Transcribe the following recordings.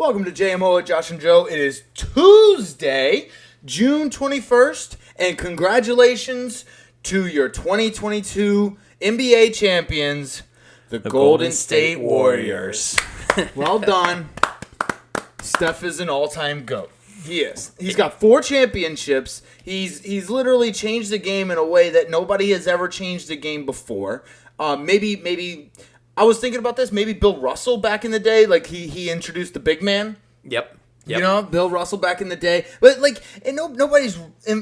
Welcome to JMO with Josh and Joe. It is Tuesday, June 21st, and congratulations to your 2022 NBA champions, the Golden State Warriors. Well done. Steph is an all-time GOAT. He is. He's got 4 championships. He's literally changed the game in a way that nobody has ever changed the game before. Maybe I was thinking about this. Maybe Bill Russell back in the day, like he introduced the big man. Yep. You know, Bill Russell back in the day. But nobody's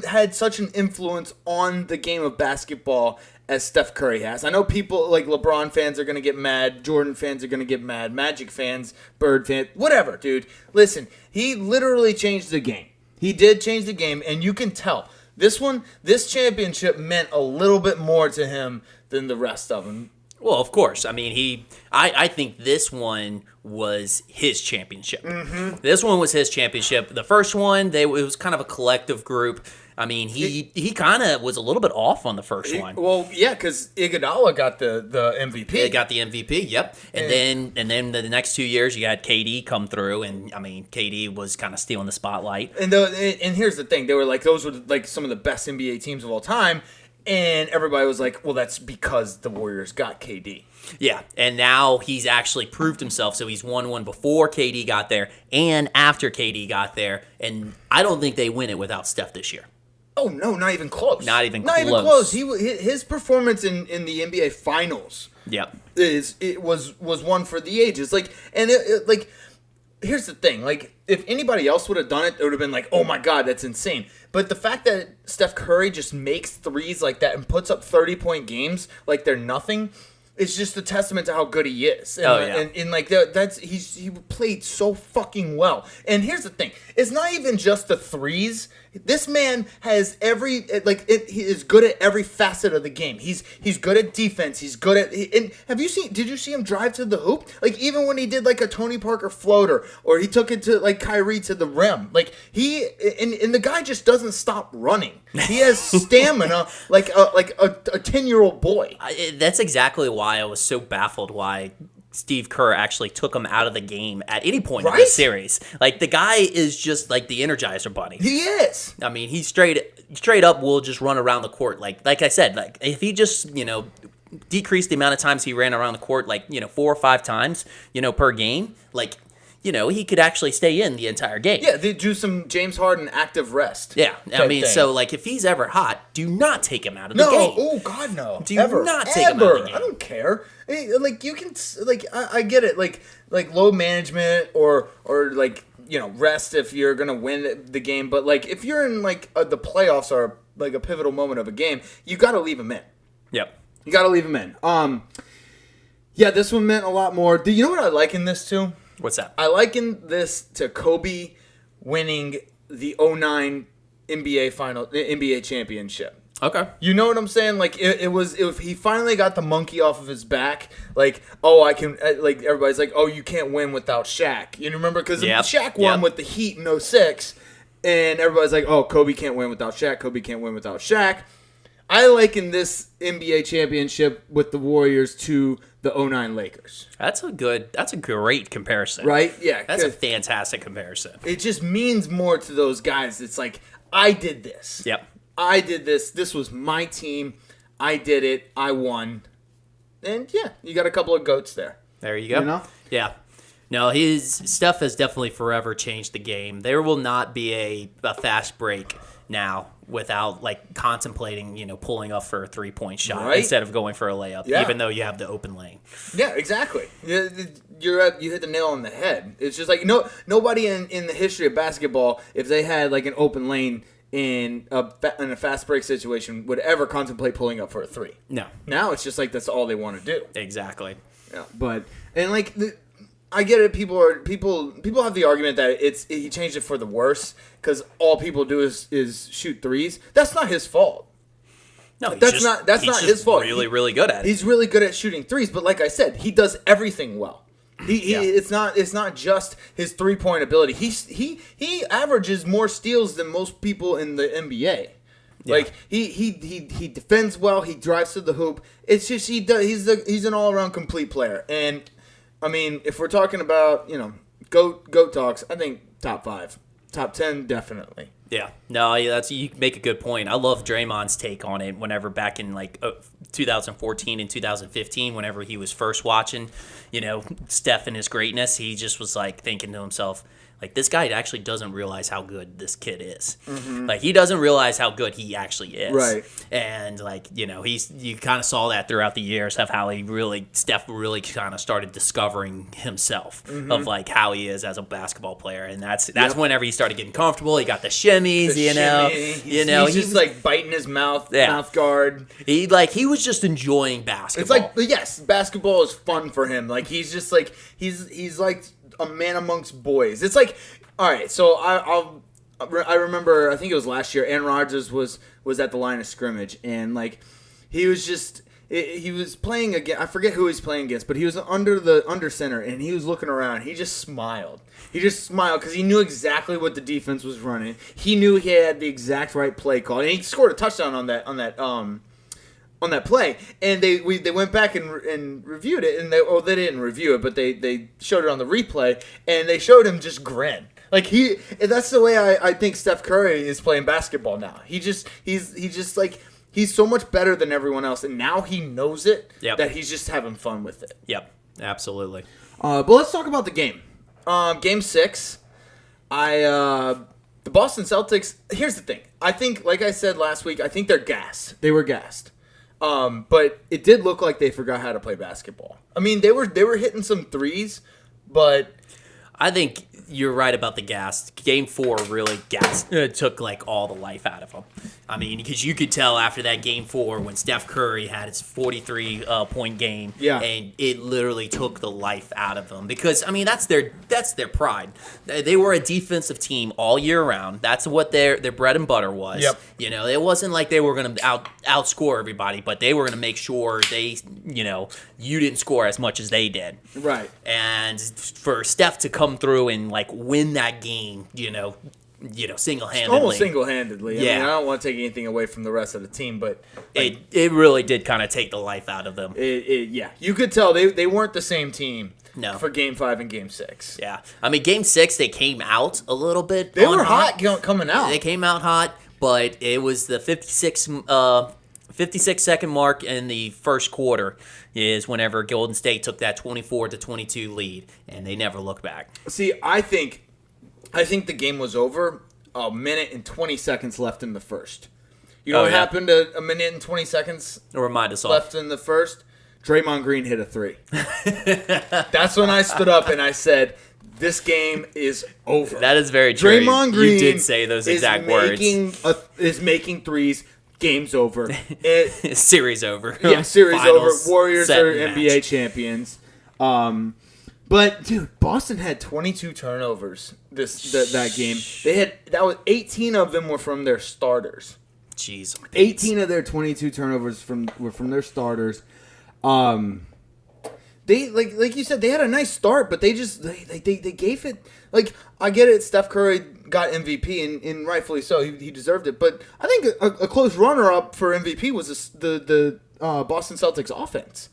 had such an influence on the game of basketball as Steph Curry has. I know people like LeBron fans are going to get mad, Jordan fans are going to get mad, Magic fans, Bird fans, whatever, dude. Listen, he literally changed the game. He did change the game, and you can tell. This championship meant a little bit more to him than the rest of them. Well, of course. I mean, I think this one was his championship. Mm-hmm. This one was his championship. The first one, it was kind of a collective group. I mean, he kind of was a little bit off on the first one. Well, yeah, because Iguodala got the MVP. He got the MVP, yep. And then the next 2 years, you had KD come through, and I mean, KD was kind of stealing the spotlight. And here's the thing: they were like, those were like some of the best NBA teams of all time. And everybody was like, well, that's because the Warriors got KD. Yeah, and now he's actually proved himself. So he's won one before KD got there and after KD got there. And I don't think they win it without Steph this year. Oh, no, not even close. Not even close. His performance in the NBA Finals was one for the ages. Here's the thing. Like, if anybody else would have done it, it would have been like, oh, my God, that's insane. But the fact that Steph Curry just makes threes like that and puts up 30-point games like they're nothing is just a testament to how good he is. And, he played so fucking well. And here's the thing. It's not even just the threes. This man has he is good at every facet of the game. He's good at defense. He's good at, and did you see him drive to the hoop? Like, even when he did like a Tony Parker floater, or he took it to like Kyrie to the rim, like and the guy just doesn't stop running. He has stamina like a 10-year-old boy. That's exactly why I was so baffled why Steve Kerr actually took him out of the game at any point in this series. Like, the guy is just like the Energizer Bunny. He is. I mean, he straight up will just run around the court. Like I said, like if he just, decreased the amount of times he ran around the court, 4 or 5 times, per game, he could actually stay in the entire game. Yeah, they do some James Harden active rest. Yeah, I mean, so if he's ever hot, do not take him out of the game. No, oh God, no. Do not take him out of the game. I don't care. You can I get it. Like load management or rest if you're gonna win the game. But if you're in the playoffs or like a pivotal moment of a game, you got to leave him in. Yep. You got to leave him in. Yeah, this one meant a lot more. Do you know what I like in this too? What's that? I liken this to Kobe winning the 2009 NBA championship. Okay. You know what I'm saying? If he finally got the monkey off of his back, everybody's like, oh, you can't win without Shaq. You remember? Because Shaq won with the Heat in 2006, and everybody's like, oh, Kobe can't win without Shaq. Kobe can't win without Shaq. I liken this NBA championship with the Warriors to the 2009 Lakers. That's a great comparison. Right? Yeah. That's a fantastic comparison. It just means more to those guys. It's like, I did this. Yep. I did this. This was my team. I did it. I won. And yeah, you got a couple of GOATs there. There you go. Yeah. No, his stuff has definitely forever changed the game. There will not be a fast break now without contemplating, pulling up for a 3-point shot instead of going for a layup, even though you have the open lane. Yeah, exactly. You hit the nail on the head. It's just nobody in the history of basketball, if they had an open lane in a fast break situation, would ever contemplate pulling up for a 3. No. Now it's just that's all they want to do. Exactly. Yeah, but I get it. People have the argument that he changed it for the worse because all people do is shoot threes. That's not his fault. No, that's not his fault. Really good at it. He's really good at shooting threes, but like I said, he does everything well. It's not just his 3-point ability. He averages more steals than most people in the NBA. Yeah. He defends well. He drives to the hoop. It's just he's an all around complete player. And I mean, if we're talking about goat talks. I think top 5, top 10 definitely. Yeah, no, you make a good point. I love Draymond's take on it. Whenever back in 2014 and 2015, whenever he was first watching, Steph and his greatness, he just was like thinking to himself, like, this guy actually doesn't realize how good this kid is. Mm-hmm. Like, he doesn't realize how good he actually is. Right. And, you kind of saw that throughout the years of how Steph really kind of started discovering himself of, how he is as a basketball player. And that's whenever he started getting comfortable. He got the shimmies, He's just, like, biting his mouth guard. He was just enjoying basketball. It's like, yes, basketball is fun for him. Like, he's just, like, he's like a man amongst boys. It's like, all right, so I remember, I think it was last year, Aaron Rodgers was at the line of scrimmage, and like he was playing against, I forget who he's playing against, but he was under center, and he was looking around. He just smiled. Because he knew exactly what the defense was running. He knew he had the exact right play call, and he scored a touchdown on that play, and they went back and reviewed it, and they didn't review it, but they showed it on the replay, and they showed him just grin. Like that's the way I think Steph Curry is playing basketball now. He's so much better than everyone else, and now he knows it that he's just having fun with it. Yep, absolutely. But let's talk about the game. Game 6, the Boston Celtics. Here's the thing. I think, like I said last week, I think they're gassed. They were gassed. But it did look like they forgot how to play basketball. I mean, they were hitting some threes, but I think you're right about the gas. Game 4 really took like all the life out of them. I mean, because you could tell after that Game 4 when Steph Curry had his 43-point game, and it literally took the life out of them. Because I mean, that's their pride. They were a defensive team all year round. That's what their bread and butter was. Yep. It wasn't like they were going to outscore everybody, but they were going to make sure you didn't score as much as they did. Right. And for Steph to come through and win that game, single-handedly. Almost single-handedly. I mean, I don't want to take anything away from the rest of the team, but it really did kind of take the life out of them. You could tell they weren't the same team. No. For Game 5 and Game 6. Yeah. I mean, Game 6, they came out a little bit. They were hot coming out. They came out hot, but it was the 56-second mark in the first quarter is whenever Golden State took that 24-22 lead, and they never looked back. See, I think the game was over a minute and 20 seconds left in the first. You know what happened a minute and 20 seconds Remind us all. left in the first? Draymond Green hit a 3. That's when I stood up and I said, this game is over. That is very true. Draymond Green you did say those exact words. Is making threes. Game's over. Series over. Yeah, series Finals, over. Warriors are match. NBA champions. But dude, Boston had 22 turnovers that game. They had 18 of them were from their starters. Jeez. 18 of their 22 turnovers were from their starters. They like you said, they had a nice start, but they gave it. Like, I get it, Steph Curry got MVP and rightfully so, he deserved it. But I think a close runner-up for MVP was the Boston Celtics offense.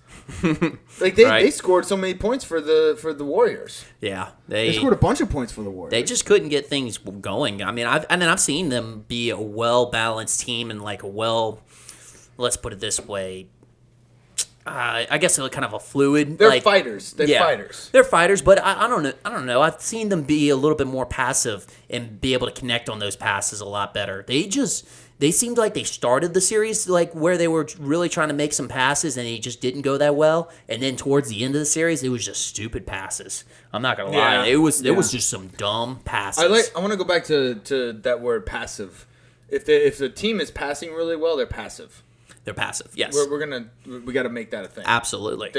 They scored so many points for the Warriors. Yeah, they scored a bunch of points for the Warriors. They just couldn't get things going. I mean, I've seen them be a well-balanced team and let's put it this way. I guess kind of a fluid. They're fighters. Fighters. They're fighters, but I don't know. I've seen them be a little bit more passive and be able to connect on those passes a lot better. They seemed like they started the series where they were really trying to make some passes and it just didn't go that well. And then towards the end of the series, it was just stupid passes. I'm not gonna lie. It was just some dumb passes. I want to go back to that word passive. If the team is passing really well, they're passive. They're passive, yes. We got to make that a thing. Absolutely.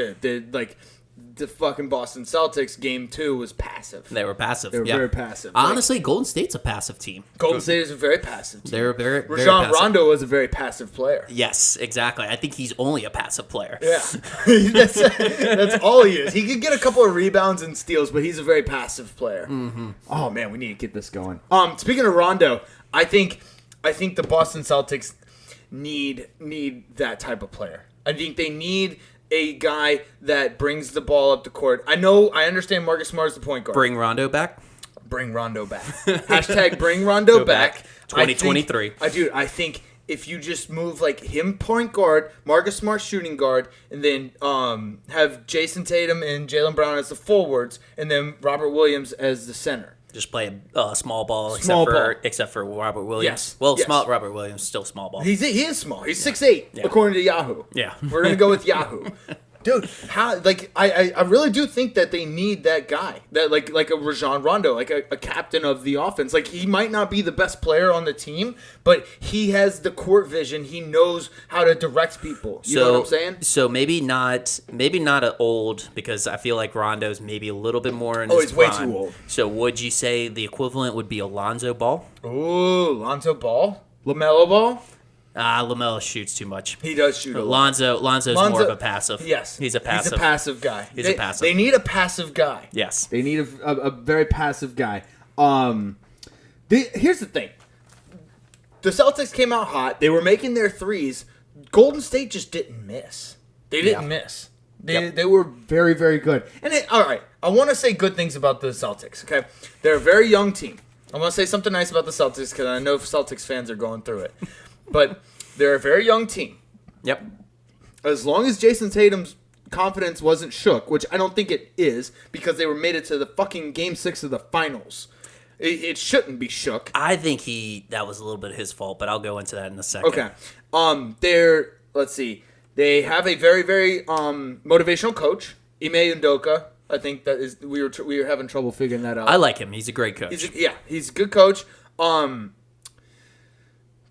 The fucking Boston Celtics game 2 was passive. They were passive. They were very passive. Honestly, Golden State's a passive team. Golden State is a very passive team. They're very Rajon passive. Rondo was a very passive player. Yes, exactly. I think he's only a passive player. Yeah, that's all he is. He could get a couple of rebounds and steals, but he's a very passive player. Mm-hmm. Oh man, we need to get this going. Speaking of Rondo, I think the Boston Celtics need that type of player. I think they need a guy that brings the ball up the court. I understand Marcus Smart is the point guard. Bring Rondo back. Bring Rondo back. Hashtag bring Rondo back. 2023. I think if you just move like him point guard, Marcus Smart shooting guard, and then have Jason Tatum and Jaylen Brown as the forwards, and then Robert Williams as the center. Just play a small ball, Small except for Robert Williams. Yes. Well, Yes. Robert Williams still small ball. He is small. He's 6'8", according to Yahoo. Yeah. We're gonna go with Yahoo. Dude, I really do think that they need that guy, that like a Rajon Rondo, like a captain of the offense. Like, he might not be the best player on the team, but he has the court vision. He knows how to direct people. You know what I'm saying? So maybe not an old, because I feel like Rondo's maybe a little bit more in his he's way prime. too old. So would you say the equivalent would be Alonzo Ball? Ooh, Lonzo Ball, LaMelo Ball. LaMelo shoots too much. He does shoot a lot. Lonzo's more of a passive. Yes, he's a passive. He's a passive guy. He's a passive. They need a passive guy. Yes, they need a very passive guy. Here's the thing: the Celtics came out hot. They were making their threes. Golden State just didn't miss. They didn't miss. They were very, very good. And all right, I want to say good things about the Celtics. Okay, they're a very young team. I want to say something nice about the Celtics because I know Celtics fans are going through it. But they're a very young team. Yep. As long as Jason Tatum's confidence wasn't shook, which I don't think it is, because they were made it to the fucking Game 6 of the finals. It shouldn't be shook. I think that was a little bit his fault, but I'll go into that in a second. Okay. Let's see. They have a very, very motivational coach, Ime Udoka. I think that is we were having trouble figuring that out. I like him. He's a great coach. He's a good coach.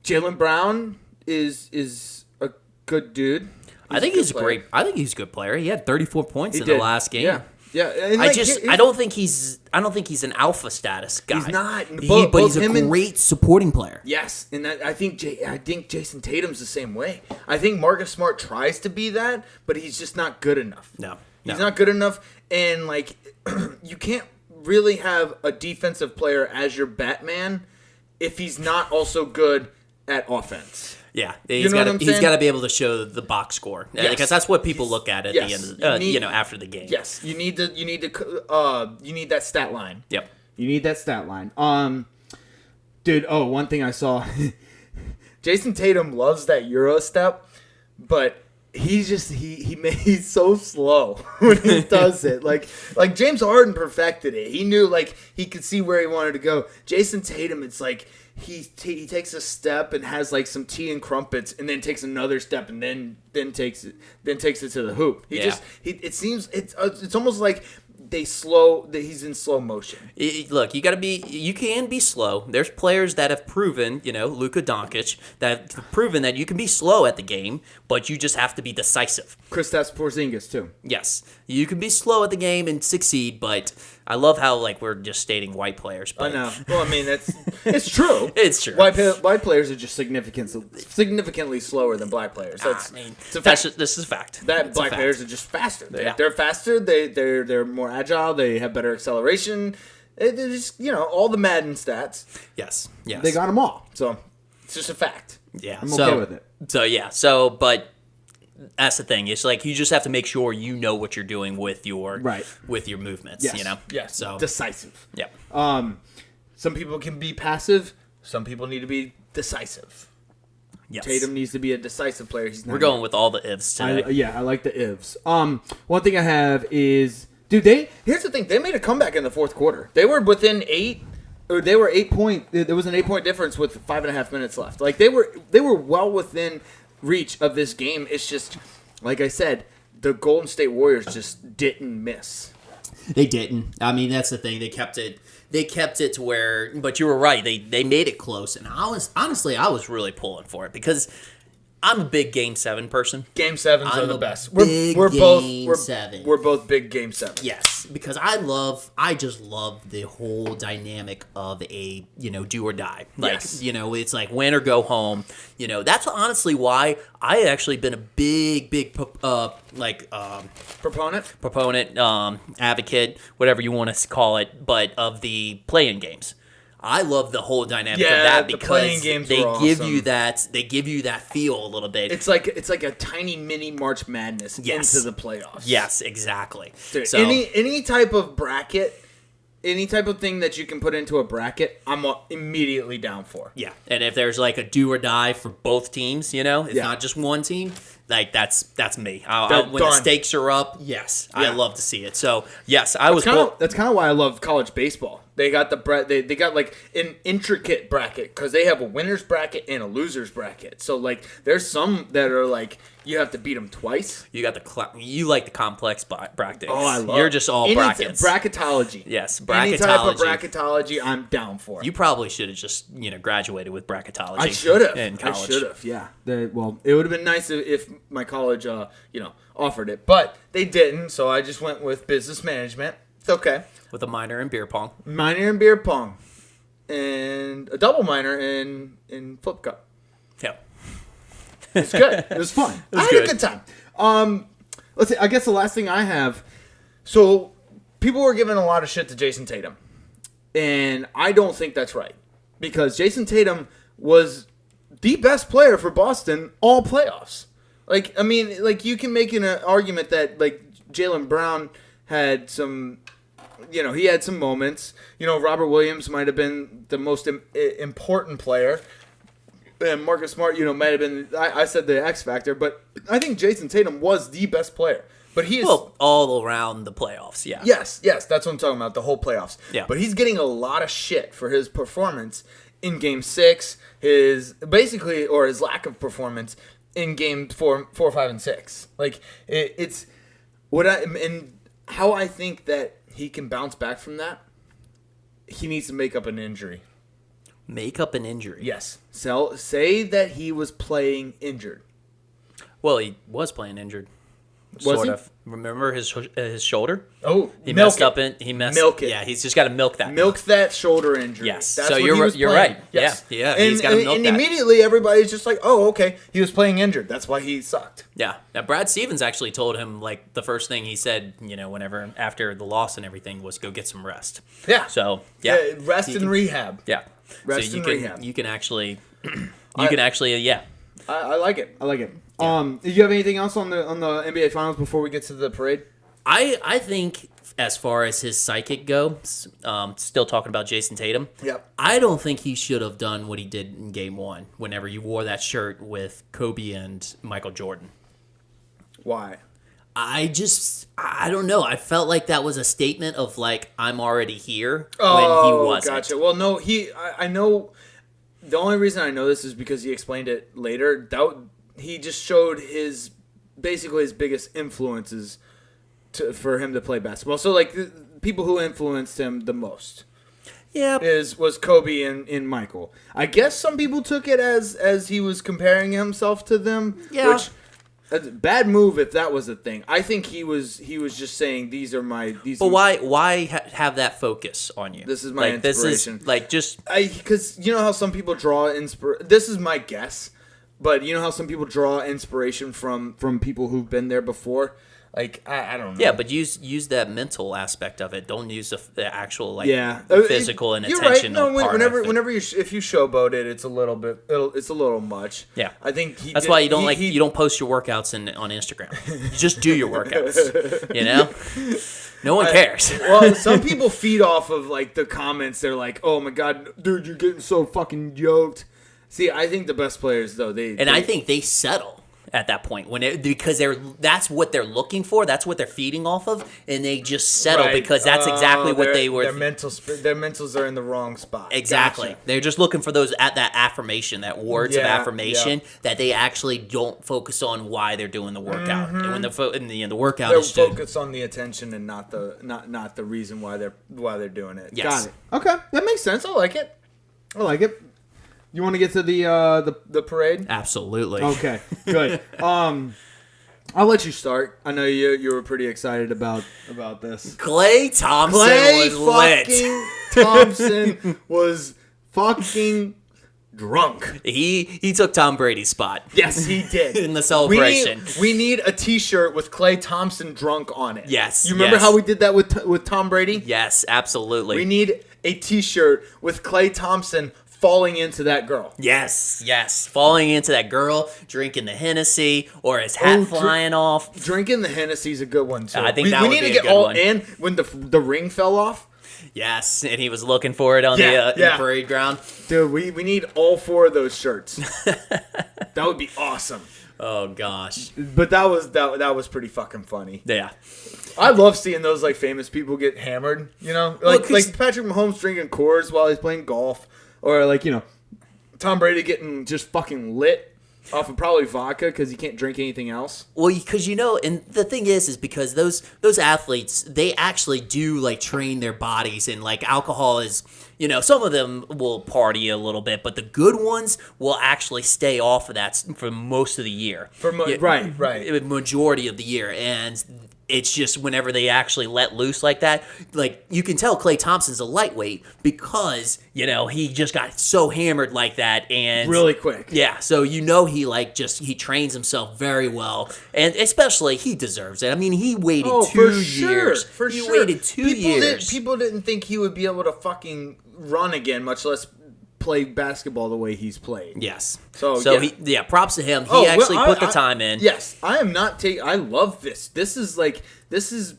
Jaylen Brown is a good dude. I think he's great. I think he's a good player. He had 34 points in the last game. Yeah. And I don't think he's an alpha status guy. He's not. But he's a great supporting player. Yes, and I think Jason Tatum's the same way. I think Marcus Smart tries to be that, but he's just not good enough. No. He's not good enough, and like you can't really have a defensive player as your Batman if he's not also good at offense. Yeah, he's got to be able to show the box score, because that's what people look at the end of after the game. Yes, you need that stat line. Yep, you need that stat line. Dude. Oh, one thing I saw, Jason Tatum loves that Euro step, but he's so slow when he does it. Like James Harden perfected it. He knew he could see where he wanted to go. Jason Tatum, it's like he takes a step and has some tea and crumpets, and then takes another step and then takes it to the hoop. It seems it's almost like he's in slow motion. Look, you can be slow. There's players that have proven, Luka Doncic, that have proven that you can be slow at the game, but you just have to be decisive. Kristaps Porzingis too. Yes, you can be slow at the game and succeed, but I love how we're just stating white players. But... I know. Well, I mean it's true. It's true. White players are just significantly slower than black players. This is fact. Black players are just faster. They're faster. They're more agile. They have better acceleration. They're just all the Madden stats. Yes. They got them all. So it's just a fact. Yeah. I'm okay with it. But that's the thing. It's like you just have to make sure you know what you're doing with your movements. Yes. Yes. So decisive. Yeah. Some people can be passive. Some people need to be decisive. Yes. Tatum needs to be a decisive player. We're going with all the ifs today. I like the ifs. One thing I have is, here's the thing. They made a comeback in the fourth quarter. They were within 8. Or they were 8 point. There was an 8-point difference with 5.5 minutes left. Like they were well within reach of this game. It's just, like I said, the Golden State Warriors just didn't miss. They didn't. I mean, that's the thing. They kept it to where. But you were right. They made it close, and I was really pulling for it because I'm a big Game 7 person. Game 7s are the best. We're both big Game 7. Yes, because I just love the whole dynamic of a do or die. It's like win or go home. That's honestly why I actually been a big proponent, advocate, whatever you want to call it, but of the play-in games. I love the whole dynamic of Yeah, that the playing because games they were give awesome. you that feel a little bit. It's like a tiny mini March Madness into the playoffs. Yes, exactly. Dude, So any type of bracket, any type of thing that you can put into a bracket, I'm immediately down for. yeah, and if there's like a do or die for both teams, it's Yeah. not just one team. Like that's me. They're When the done. stakes are up, yes, I Yeah. love to see it. So yes, I was. That's kind of why I love college baseball. They got they got like an intricate bracket because they have a winner's bracket and a loser's bracket. So like there's some that are like you have to beat them twice. You got you like the complex brackets. Oh, I love. You're just all brackets. Bracketology. Yes, Any type of bracketology. bracketology, I'm down for. You probably should have just graduated with bracketology. I should have. in college. I should have. Yeah. Well, it would have been nice if my college, offered it, but they didn't. So I just went with business management. It's okay. With a minor in beer pong. Minor in beer pong, and a double minor in flip cup. Yeah. It's good. It was fun. I had good. a good time. Let's see. I guess the last thing I have. So people were giving a lot of shit to Jason Tatum, and I don't think that's right because Jason Tatum was the best player for Boston all playoffs. Like, I mean, like you can make an argument that like Jaylen Brown had some. He had some moments. Robert Williams might have been the most important player. And Marcus Smart, might have been, I said the X factor, but I think Jason Tatum was the best player. But he is... Well, all around the playoffs, yeah. Yes, that's what I'm talking about, the whole playoffs. Yeah. But he's getting a lot of shit for his performance in Game 6, his lack of performance in Game 4, 5, and 6. Like, it's... And how I think that he can bounce back from that, he needs to make up an injury. Make up an injury? Yes. So say that he was playing injured. Well, he was playing injured. Was sort he? of. Remember his shoulder? Oh, He messed up in. He messed. Milk it. Yeah, he's just got to milk that. Milk that shoulder injury. Yes. That's So what you're he was you're playing. right. Yes. Yeah. And, He's got to milk and that. immediately everybody's just like, oh, okay, he was playing injured. That's why he sucked. Yeah. Now Brad Stevens actually told him like the first thing he said, whenever after the loss and everything was go get some rest. Yeah. So yeah, rest and rehab. Yeah. Rest so and rehab. You can actually, I like it. I like it. Yeah. Did you have anything else on the NBA Finals before we get to the parade? I think as far as his psychic goes, still talking about Jason Tatum. Yep. I don't think he should have done what he did in Game 1 whenever you wore that shirt with Kobe and Michael Jordan. Why? I don't know. I felt like that was a statement of like, I'm already here Oh, when he wasn't. Gotcha. Well, no, I know. The only reason I know this is because he explained it later. He just showed basically his biggest influences for him to play basketball. So like the people who influenced him the most. Yeah. Was Kobe and Michael. I guess some people took it as he was comparing himself to them. Yeah. Which a bad move if that was a thing. I think he was just saying these are my But why have that focus on you? This is my like, inspiration. This is like just because you know how some people draw this is my guess, but you know how some people draw inspiration from people who've been there before. Like I don't know. Yeah, but use that mental aspect of it. Don't use the actual like Yeah, physical and you're intentional right. No, part whenever of it. whenever if you showboat it, it's a little much. Yeah, I think that's why you don't you don't post your workouts on Instagram. You just do your workouts. No one cares. Well, some people feed off of like the comments. They're like, "Oh my god, dude, you're getting so fucking yoked." See, I think the best players though I think they settle at that point because that's what they're looking for. That's what they're feeding off of, and they just settle because that's exactly what they were. Their mentals are in the wrong spot. Exactly. Gotcha. They're just looking for that affirmation, that words of affirmation that they actually don't focus on why they're doing the workout. And when the workout They're is focused on the attention and not the reason why they're doing it. Yes. Got it. Okay, that makes sense. I like it. You want to get to the parade? Absolutely. Okay, good. I'll let you start. I know you were pretty excited about this. Klay Thompson was lit. Thompson was fucking drunk. He took Tom Brady's spot. Yes, he did. In the celebration. We need a T-shirt with Klay Thompson drunk on it. Yes. You remember how we did that with Tom Brady? Yes, absolutely. We need a T-shirt with Klay Thompson falling into that girl. Yes. Falling into that girl, drinking the Hennessy, or his hat flying off. Drinking the Hennessy is a good one, too. I think that we would need be to a get good all one. in when the ring fell off. Yes, and he was looking for it on the parade ground. Dude, we need all 4 of those shirts. That would be awesome. Oh, gosh. But that was pretty fucking funny. Yeah. I love seeing those like famous people get hammered, you know? Like Patrick Mahomes drinking Coors while he's playing golf. Or like, you know, Tom Brady getting just fucking lit off of probably vodka because he can't drink anything else. Well, because and the thing is because those athletes, they actually do like train their bodies, and like alcohol is, some of them will party a little bit, but the good ones will actually stay off of that for most of the year. Right. Majority of the year, and it's just whenever they actually let loose like that, like you can tell Klay Thompson's a lightweight because, he just got so hammered like that and really quick. Yeah, so he trains himself very well, and especially he deserves it. I mean, he waited 2 years. He waited 2 years. People didn't think he would be able to fucking run again, much less play basketball the way he's played. Yes. So yeah. Props to him. He actually put the time in. Yes. I am not taking... I love this. This is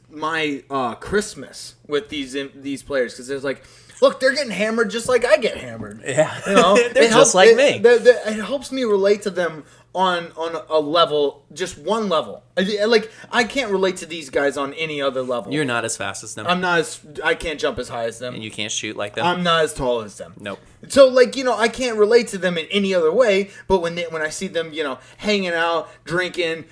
my Christmas with these players, because there's like, look, they're getting hammered just like I get hammered. Yeah. They're just like me. It helps me relate to them on a level, just one level. I can't relate to these guys on any other level. You're not as fast as them. I can't jump as high as them. And you can't shoot like them. I'm not as tall as them. Nope. So I can't relate to them in any other way, but when I see them, hanging out, drinking,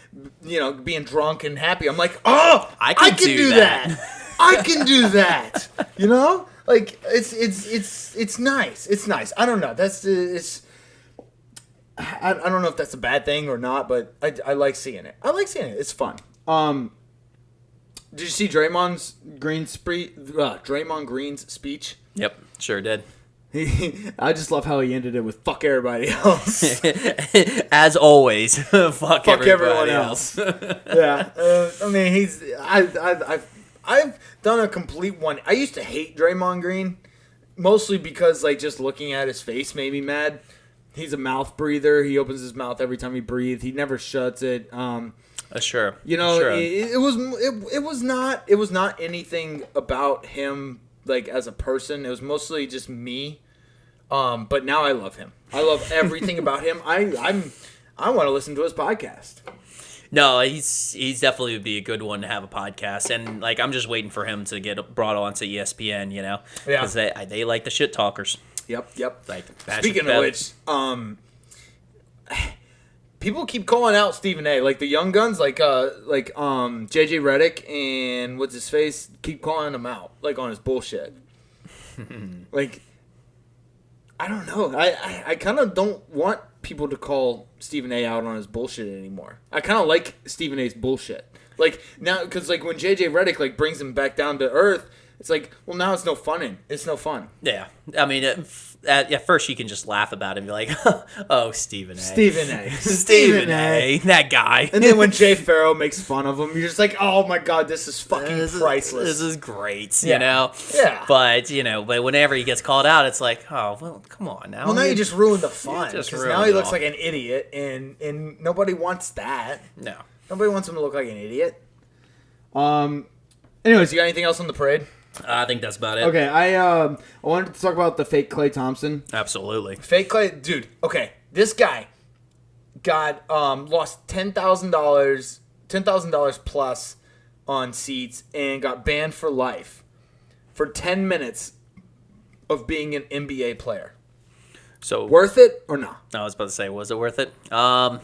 being drunk and happy, I'm like, oh, I can do that. I can do that. Like it's nice. It's nice. I don't know. I don't know if that's a bad thing or not, but I like seeing it. It's fun. Did you see Draymond Green's speech? Yep, sure did. I just love how he ended it with "fuck everybody else." As always, fuck everyone else. Yeah, I mean I've done a complete one. I used to hate Draymond Green, mostly because just looking at his face made me mad. He's a mouth breather. He opens his mouth every time he breathes. He never shuts it. Sure. It was not anything about him as a person. It was mostly just me. But now I love him. I love everything about him. I want to listen to his podcast. No, he's definitely would be a good one to have a podcast, and I'm just waiting for him to get brought on to ESPN. Because they like the shit talkers. Yep. Speaking of which, people keep calling out Stephen A. Like the young guns, JJ Redick and what's his face, keep calling him out on his bullshit. I don't know. I kind of don't want people to call Stephen A. out on his bullshit anymore. I kind of like Stephen A.'s bullshit. Now, because when JJ Redick brings him back down to earth, it's well, now it's no fun. It's no fun. Yeah. I mean, at first you can just laugh about it and be like, oh, Stephen A. Stephen A. That guy. And then when Jay Farrow makes fun of him, you're just like, oh my God, this is fucking priceless. This is great, Yeah. But, but whenever he gets called out, it's like, oh, well, come on now. Well, now you just ruined the fun. Because now he looks like an idiot, and nobody wants that. No. Nobody wants him to look like an idiot. Anyways, you got anything else on the parade? I think that's about it. Okay, I wanted to talk about the fake Klay Thompson. Absolutely. Fake Klay, dude. Okay, this guy got lost $10,000 plus on seats and got banned for life for 10 minutes of being an NBA player. So worth it or not? I was about to say, was it worth it? I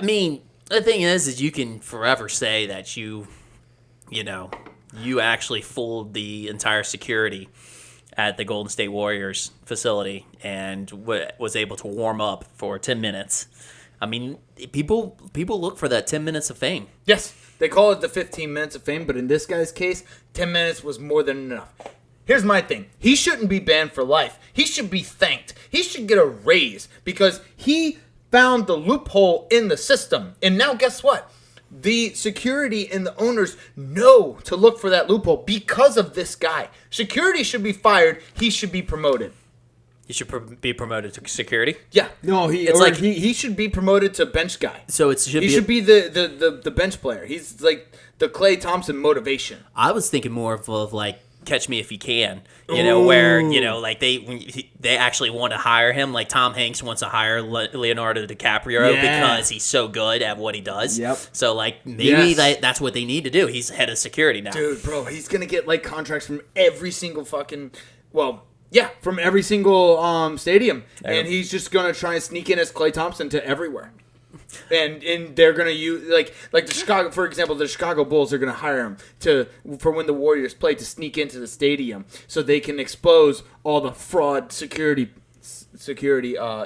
mean, the thing is you can forever say that you actually fooled the entire security at the Golden State Warriors facility and was able to warm up for 10 minutes. I mean, people look for that 10 minutes of fame. Yes, they call it the 15 minutes of fame, but in this guy's case, 10 minutes was more than enough. Here's my thing. He shouldn't be banned for life. He should be thanked. He should get a raise because he found the loophole in the system. And now guess what? the security and the owners know to look for that loophole because of this guy. Security should be fired. He should be promoted. He should be promoted to security. Yeah. No, he should be promoted to bench guy. So he should be the bench player. He's like the Klay Thompson motivation. I was thinking more of like Catch Me If You Can, where like they actually want to hire him. Like Tom Hanks wants to hire Leonardo DiCaprio because he's so good at what he does. Yep. So like maybe that's what they need to do. He's head of security now. Dude, bro, he's gonna get like contracts from every single from every single stadium, and he's just gonna try and sneak in as Klay Thompson to everywhere. And they're gonna use like the Chicago, for example, the Chicago Bulls are gonna hire him for when the Warriors play to sneak into the stadium so they can expose all the fraud security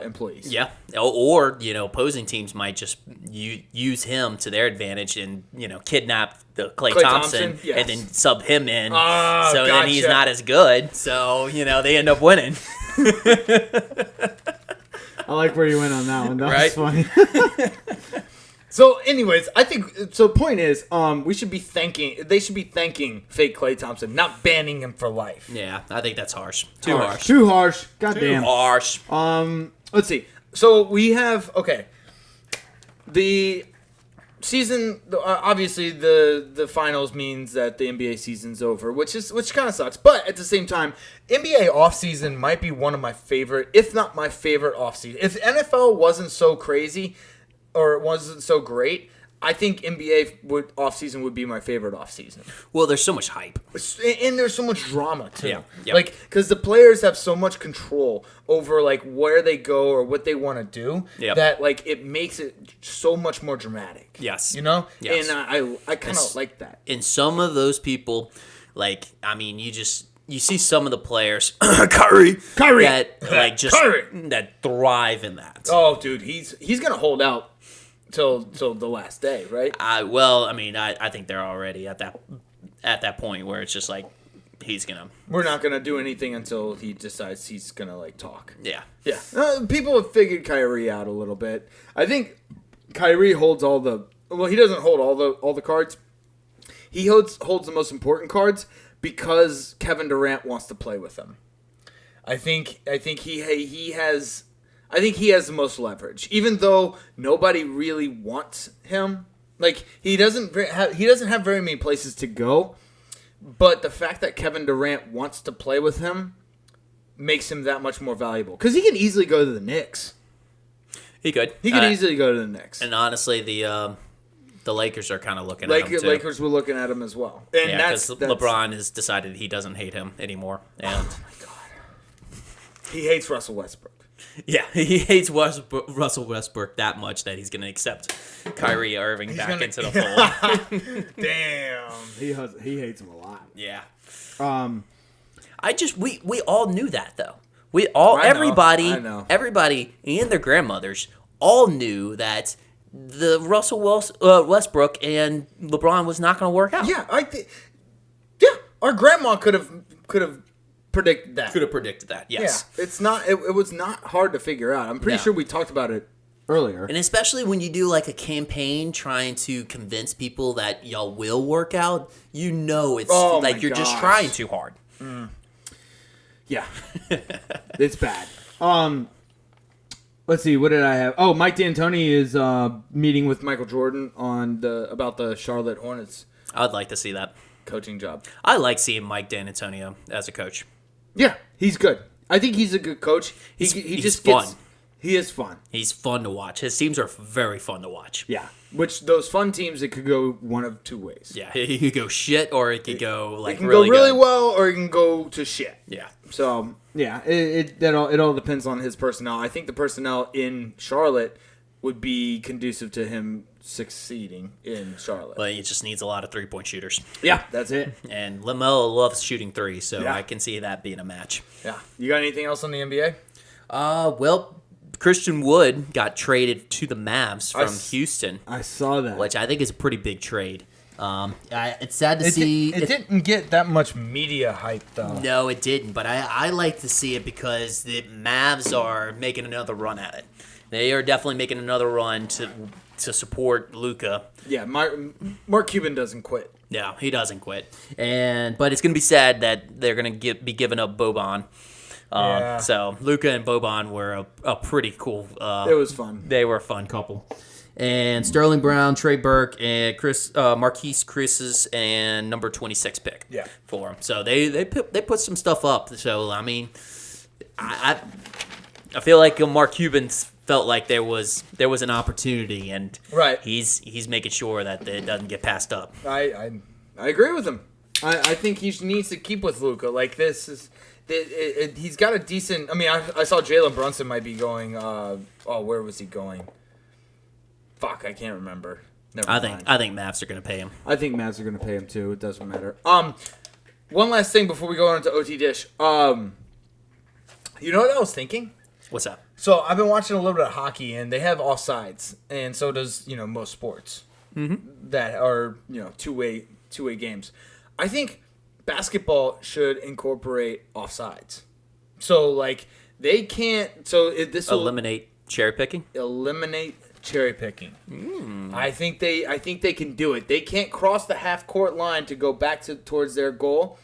employees. Yeah, or opposing teams might just use him to their advantage and kidnap the Klay Thompson yes. and then sub him in, so then he's not as good. So they end up winning. I like where you went on that one. That was funny. So, anyways, I think point is, they should be thanking fake Klay Thompson, not banning him for life. Yeah, I think that's harsh. Too harsh. Goddamn. Too harsh. Let's see. So we have the season. Obviously, the finals means that the NBA season's over, which kind of sucks. But at the same time, NBA offseason might be one of my favorite, if not my favorite offseason. If NFL wasn't so crazy or it wasn't so great, I think NBA offseason would be my favorite offseason. Well, there's so much hype. And there's so much drama, too. Yeah. Like, because the players have so much control over, like, where they go or what they want to do that, like, it makes it so much more dramatic. Yes. Yes. Yes. And I kind of like that. And some of those people, like, I mean, you see some of the players, Kyrie, that, like, just that thrive in that. Oh, dude, he's going to hold out till the last day, right? I think they're already at that point where it's just like he's gonna. We're not gonna do anything until he decides he's gonna like talk. Yeah. People have figured Kyrie out a little bit. I think Kyrie holds all the. Well, he doesn't hold all the cards. He holds the most important cards because Kevin Durant wants to play with him. I think he has. I think he has the most leverage, even though nobody really wants him. Like he doesn't have very many places to go, but the fact that Kevin Durant wants to play with him makes him that much more valuable. Because he can easily go to the Knicks. He could. He could easily go to the Knicks. And honestly, the Lakers are kind of looking at him too. Lakers were looking at him as well. And because LeBron has decided he doesn't hate him anymore. And oh my God, he hates Russell Westbrook. Yeah, he hates Russell Westbrook that much that he's going to accept Kyrie Irving back into the fold. Damn. He hates him a lot. Yeah. We all knew that though. Everybody and their grandmothers all knew that the Russell Westbrook and LeBron was not going to work out. Yeah, our grandma could have predicted that. Could have predicted that. Yes. Yeah, it's not. It was not hard to figure out. I'm pretty sure we talked about it earlier. And especially when you do like a campaign trying to convince people that y'all will work out, it's like you're just trying too hard. Mm. Yeah, it's bad. Let's see. What did I have? Oh, Mike D'Antoni is meeting with Michael Jordan about the Charlotte Hornets. I'd like to see that coaching job. I like seeing Mike D'Antoni as a coach. Yeah, he's good. I think he's a good coach. He's fun. He is fun. He's fun to watch. His teams are very fun to watch. Yeah, which those fun teams, it could go one of two ways. Yeah, he could go shit or it could go like it can go really good. well or it can go to shit. Yeah. So yeah, it all depends on his personnel. I think the personnel in Charlotte would be conducive to him succeeding in Charlotte. But it just needs a lot of 3-point shooters. Yeah, that's it. And LaMelo loves shooting threes, so I can see that being a match. Yeah. You got anything else on the NBA? Well, Christian Wood got traded to the Mavs from Houston. I saw that. Which I think is a pretty big trade. It's sad to see. It didn't get that much media hype, though. No, it didn't. But I like to see it because the Mavs are making another run at it. They are definitely making another run to support Luka. Yeah, Mark Cuban doesn't quit. Yeah, he doesn't quit. But it's going to be sad that they're going to be giving up Boban. Yeah. So Luka and Boban were a pretty cool. It was fun. They were a fun couple. And Sterling Brown, Trey Burke, and Marquise Chris's and number 26 pick. Yeah. For him. So they put some stuff up. So I mean, I feel like Mark Cuban felt like there was an opportunity, and right. He's making sure that it doesn't get passed up. I agree with him. I think he needs to keep with Luka. Like this is. He's got a decent. I mean, I saw Jalen Brunson might be going. Where was he going? Fuck, I can't remember. I think Mavs are going to pay him. I think Mavs are going to pay him too. It doesn't matter. One last thing before we go on to OTDISH. You know what I was thinking? What's up? So I've been watching a little bit of hockey, and they have offsides, and so does most sports that are two-way games. I think basketball should incorporate offsides. So like they can't. So this will eliminate cherry picking. Eliminate cherry picking. I think they can do it. They can't cross the half court line to go back towards their goal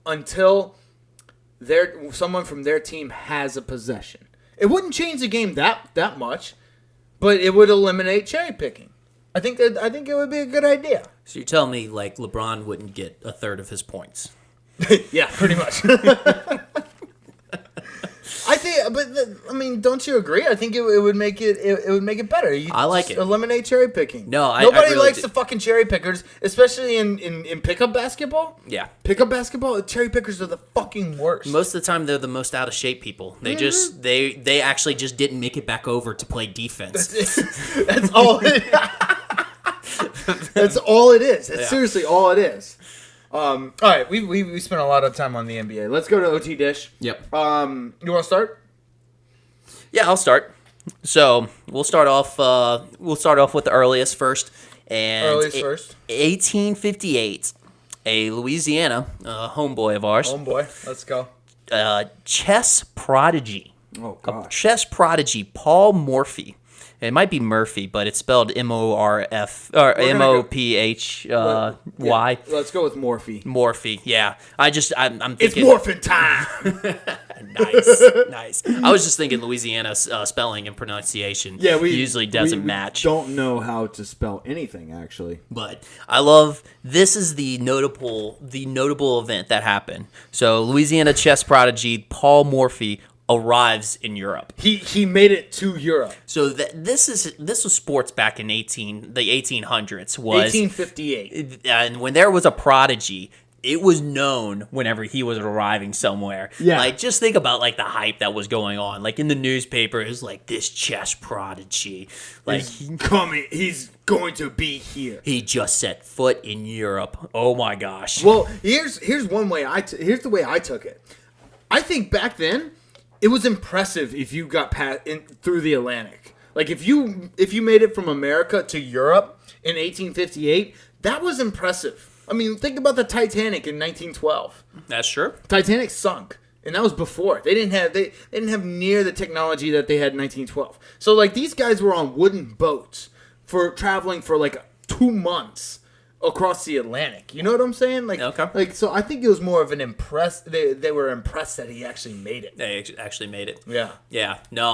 until someone from their team has a possession. It wouldn't change the game that much, but it would eliminate cherry picking. I think it would be a good idea. So you're telling me like LeBron wouldn't get a third of his points? Yeah, pretty much. I think, but I mean, don't you agree? I think it would make it better. I like it. Eliminate cherry picking. No, nobody really likes the fucking cherry pickers, especially in pickup basketball. Yeah, pickup basketball, cherry pickers are the fucking worst. Most of the time, they're the most out of shape people. They they actually just didn't make it back over to play defense. That's all. That's all it is. That's seriously all it is. All right, we spent a lot of time on the NBA. Let's go to OTDISH. Yep. You want to start? Yeah, I'll start. So we'll start off. With the earliest first. And earliest first. 1858. A Louisiana homeboy of ours. Homeboy. Let's go. Chess prodigy. Oh gosh. Chess prodigy Paul Morphy. It might be Murphy, but it's spelled M-O-R-F or M-O-P-H-Y. Let's go with Morphy. Morphy, yeah. I'm thinking it's morphin' time. Nice. I was just thinking Louisiana spelling and pronunciation. Yeah, we usually doesn't match. Don't know how to spell anything actually. But I love this is the notable event that happened. So Louisiana chess prodigy Paul Morphy arrives in Europe. He made it to Europe. So this was sports back in the 1800s. Was 1858. And when there was a prodigy, it was known whenever he was arriving somewhere. Yeah. Like, just think about, like, the hype that was going on. Like, in the newspaper, it was like, this chess prodigy. Like, he's going to be here. He just set foot in Europe. Oh, my gosh. Well, here's one way here's the way I took it. I think back then, it was impressive if you got through the Atlantic. Like, if you made it from America to Europe in 1858, that was impressive. I mean, think about the Titanic in 1912. That's true. Titanic sunk, and that was before. They didn't have near the technology that they had in 1912. So like these guys were on wooden boats for traveling for like 2 months across the Atlantic. You know what I'm saying? Like, okay. Like, so I think it was more of an impress. They were impressed that he actually made it. They actually made it. Yeah. Yeah. No,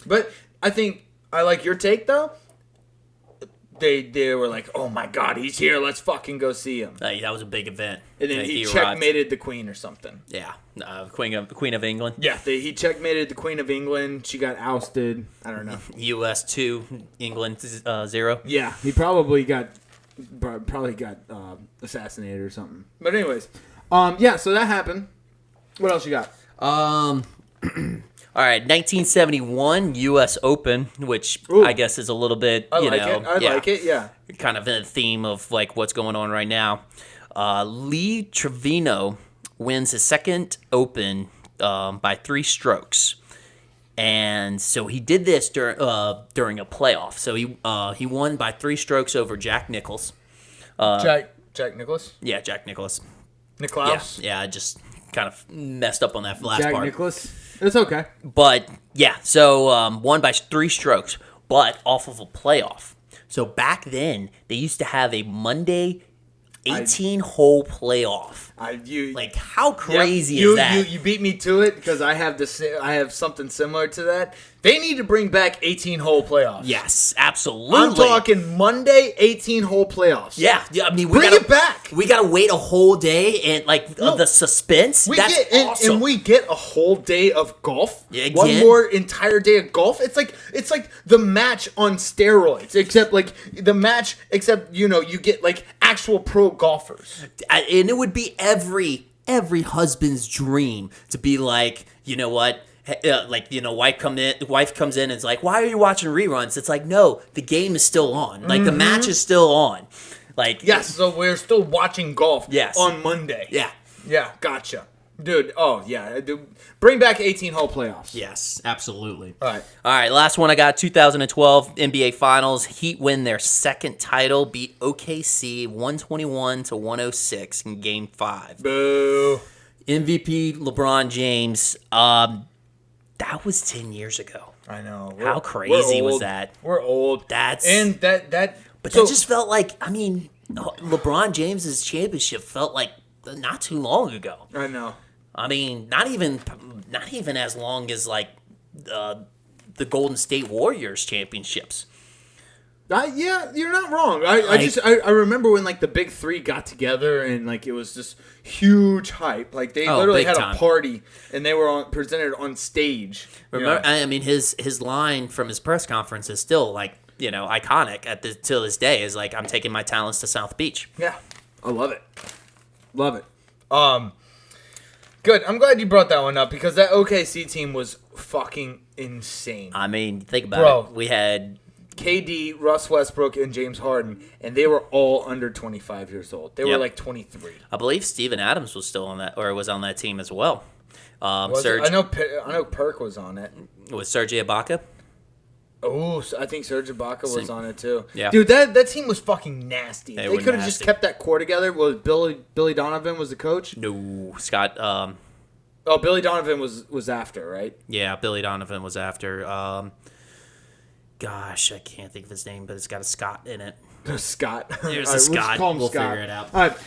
But I think I like your take though. They were like, oh my God, he's here. Let's fucking go see him. that was a big event. And then he checkmated the Queen or something. Yeah, Queen of England. Yeah, he checkmated the Queen of England. She got ousted. I don't know. U.S. 2, England 0. Yeah, he probably got assassinated or something. But anyways, yeah. So that happened. What else you got? All right, 1971 U.S. Open, which I guess is a little bit, I like it, yeah. Kind of in the theme of like what's going on right now. Lee Trevino wins his second Open by 3 strokes, and so he did this during a playoff. So he won by 3 strokes over Jack Nicklaus. Jack Nicklaus? Yeah, Jack Nicklaus. Nicklaus? Yeah, I just kind of messed up on that last Jack part. Nicklaus. It's okay. But yeah, so won by 3 strokes. but off of a playoff. So back then, they used to have a Monday 18-hole playoff. Like, how crazy is that? You beat me to it because I have something similar to that. They need to bring back 18-hole playoffs. Yes, absolutely. I'm talking Monday 18-hole playoffs. Yeah, I mean, bring it back. We gotta wait a whole day and the suspense. That's awesome. And we get a whole day of golf. Yeah, again. One more entire day of golf. It's like the match on steroids, except you get like actual pro golfers. And it would be every husband's dream to be like, you know what? Wife comes in and is like, why are you watching reruns? It's like, no, the game is still on. Like, the match is still on. Like, yes, so we're still watching golf yes. on Monday. Yeah. Yeah, gotcha. Dude, bring back 18-hole playoffs. Yes, absolutely. All right, last one I got, 2012 NBA Finals. Heat win their second title, beat OKC 121-106 in Game 5. Boo. MVP LeBron James. That was 10 years ago. I know. How crazy was that? We're old. That just felt like, I mean, LeBron James's championship felt like not too long ago. I know. I mean, not even as long as like the Golden State Warriors championships. Yeah, you're not wrong. I remember when like the big three got together and like it was just huge hype. Like they literally had a party and they were presented on stage. Remember, I mean, his line from his press conference is still like, iconic till this day. Is like, I'm taking my talents to South Beach. Yeah, I love it. Love it. Good. I'm glad you brought that one up because that OKC team was fucking insane. I mean, think about it. We had KD, Russ Westbrook, and James Harden, and they were all under 25 years old. They were like 23. I believe Steven Adams was still on that, or was on that team as well. I know Perk was on it. Was Serge Ibaka? Oh, I think Serge Ibaka was on it too. Yeah, dude, that team was fucking nasty. They could have just nasty. kept that core together. Was Billy Donovan was the coach? No, Scott. Billy Donovan was after, right? Yeah, Billy Donovan was after. Gosh, I can't think of his name, but it's got a Scott in it. Scott. There's a Scott. We'll figure it out. All right.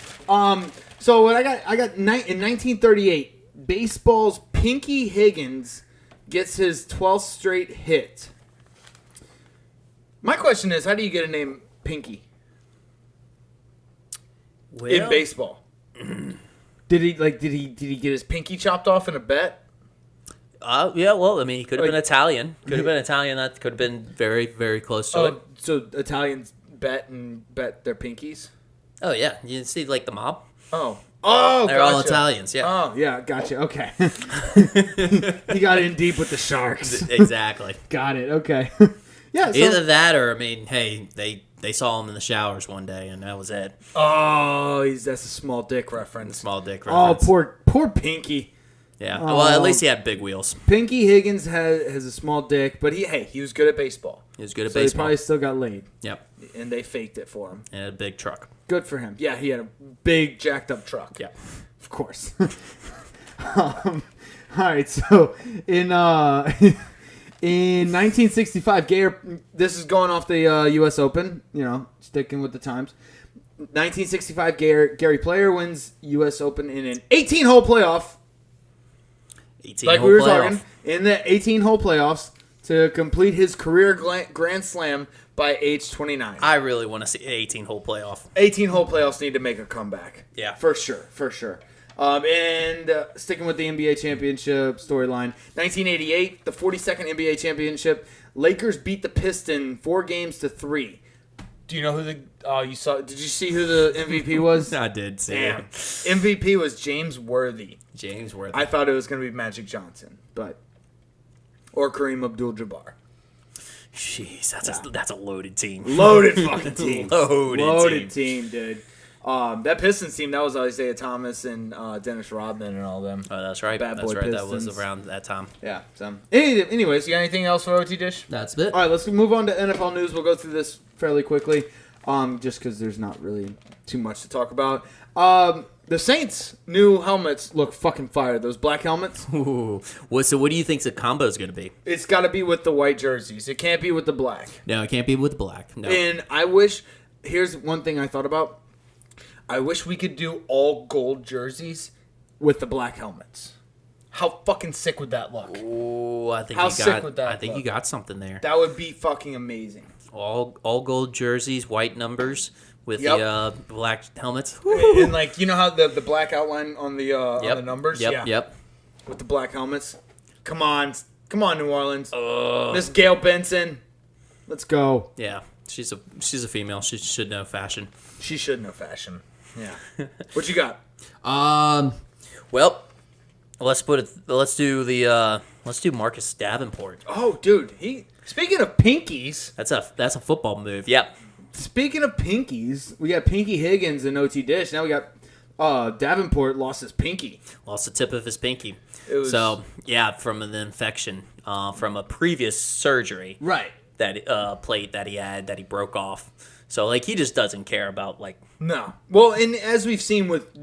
So what I got in 1938, baseball's Pinky Higgins gets his 12th straight hit. My question is, how do you get a name Pinky in baseball? Did he get his pinky chopped off in a bet? Yeah, well, I mean, he could have been Italian. Could have been Italian. That could have been very, very close to it. So Italians bet their pinkies? Oh, yeah. You see, like, the mob? Oh, they're all Italians, yeah. Oh, yeah, gotcha. Okay. He got in deep with the Sharks. Exactly. Got it. Okay. Yeah. Either that or, I mean, hey, they saw him in the showers one day, and that was it. Oh, that's a small dick reference. Small dick reference. Oh, poor Pinky. Yeah. Well, at least he had big wheels. Pinky Higgins has a small dick, but he was good at baseball. He was good at baseball. He probably still got laid. Yep. And they faked it for him. And a big truck. Good for him. Yeah, he had a big jacked up truck. Yeah. Of course. All right, so in 1965, this is going off the U.S. Open, sticking with the times. 1965, Gary Player wins U.S. Open in an 18-hole playoff. 18-hole playoff. Talking, in the 18-hole playoffs to complete his career Grand Slam by age 29. I really want to see an 18-hole playoff. 18-hole playoffs need to make a comeback. Yeah. For sure. And sticking with the NBA championship storyline, 1988, the 42nd NBA championship, Lakers beat the Pistons 4-3. Do you know who did you see who the MVP was? I did see Damn. it. MVP was James Worthy. I thought it was going to be Magic Johnson, or Kareem Abdul-Jabbar. Jeez, that's a loaded team. Loaded fucking team. Loaded team, dude. That Pistons team, that was Isaiah Thomas and Dennis Rodman and all them. Oh, that's right. That's right. Pistons. That was around that time. Yeah. So, anyways, you got anything else for OT Dish? That's it. All right, let's move on to NFL news. We'll go through this fairly quickly, just because there's not really too much to talk about. The Saints' new helmets look fucking fire. Those black helmets. Ooh. So what do you think the combo is going to be? It's got to be with the white jerseys. It can't be with the black. No, it can't be with black. No. And I wish. Here's one thing I thought about. I wish we could do all gold jerseys with the black helmets. How fucking sick would that look? Ooh, I think How you sick got. would that I think look? you got something there. That would be fucking amazing. All gold jerseys, white numbers with Yep. the black helmets. And like, you know how the black outline on the numbers? Yep. Yeah. Yep. With the black helmets. Come on, New Orleans. Miss Gail Benson. Let's go. Yeah. She's a female. She should know fashion. She should know fashion. Yeah. What you got? Well, let's do Marcus Davenport. Oh, dude. Speaking of pinkies. That's a football move. Yep. Speaking of pinkies, we got Pinky Higgins and OTDISH. Now we got Davenport lost his pinky. Lost the tip of his pinky. Was... from an infection from a previous surgery. Right. That plate that he had that he broke off. So like he just doesn't care about like. No. Well, and as we've seen with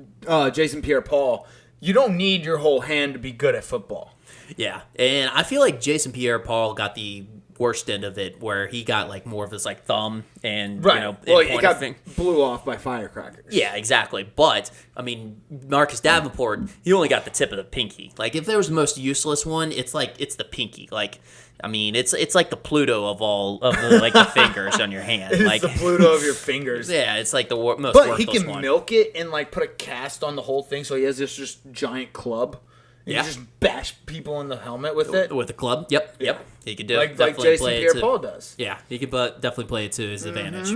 Jason Pierre-Paul, you don't need your whole hand to be good at football. Yeah, and I feel like Jason Pierre-Paul got the worst end of it, where he got like more of his like thumb and he got blew off by firecrackers. Yeah, exactly. But I mean, Marcus Davenport, he only got the tip of the pinky. Like if there was the most useless one, it's the pinky. Like I mean, it's like the Pluto of all of the, like the fingers on your hand. It's like the Pluto of your fingers. Yeah, it's like the most. But worthless he can one. milk it and like put a cast on the whole thing, so he has this just giant club. Yeah. You just bash people in the helmet with it. With the club. Yep. He could do like definitely Jason play Pierre-Paul does. Yeah, he could definitely play it to his advantage.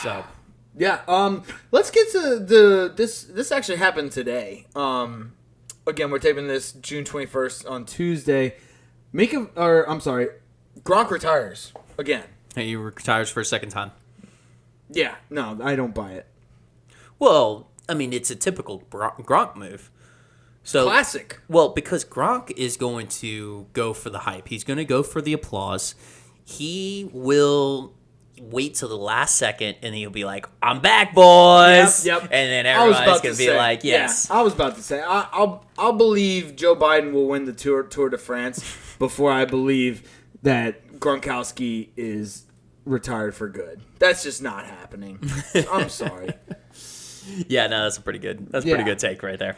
So, yeah. Let's get to this actually happened today. Again, we're taping this June 21st on Tuesday. Gronk retires again. he retires for a second time. Yeah. No, I don't buy it. Well, I mean, it's a typical Gronk move. So Classic. Well, because Gronk is going to go for the hype. He's going to go for the applause. He will wait till the last second, and he'll be like, "I'm back, boys!" Yep. And then everybody's going to be like, "Yes." Yeah, I was about to say, I'll believe Joe Biden will win the Tour de France before I believe that Gronkowski is retired for good. That's just not happening. I'm sorry. Yeah, no, that's pretty good take right there.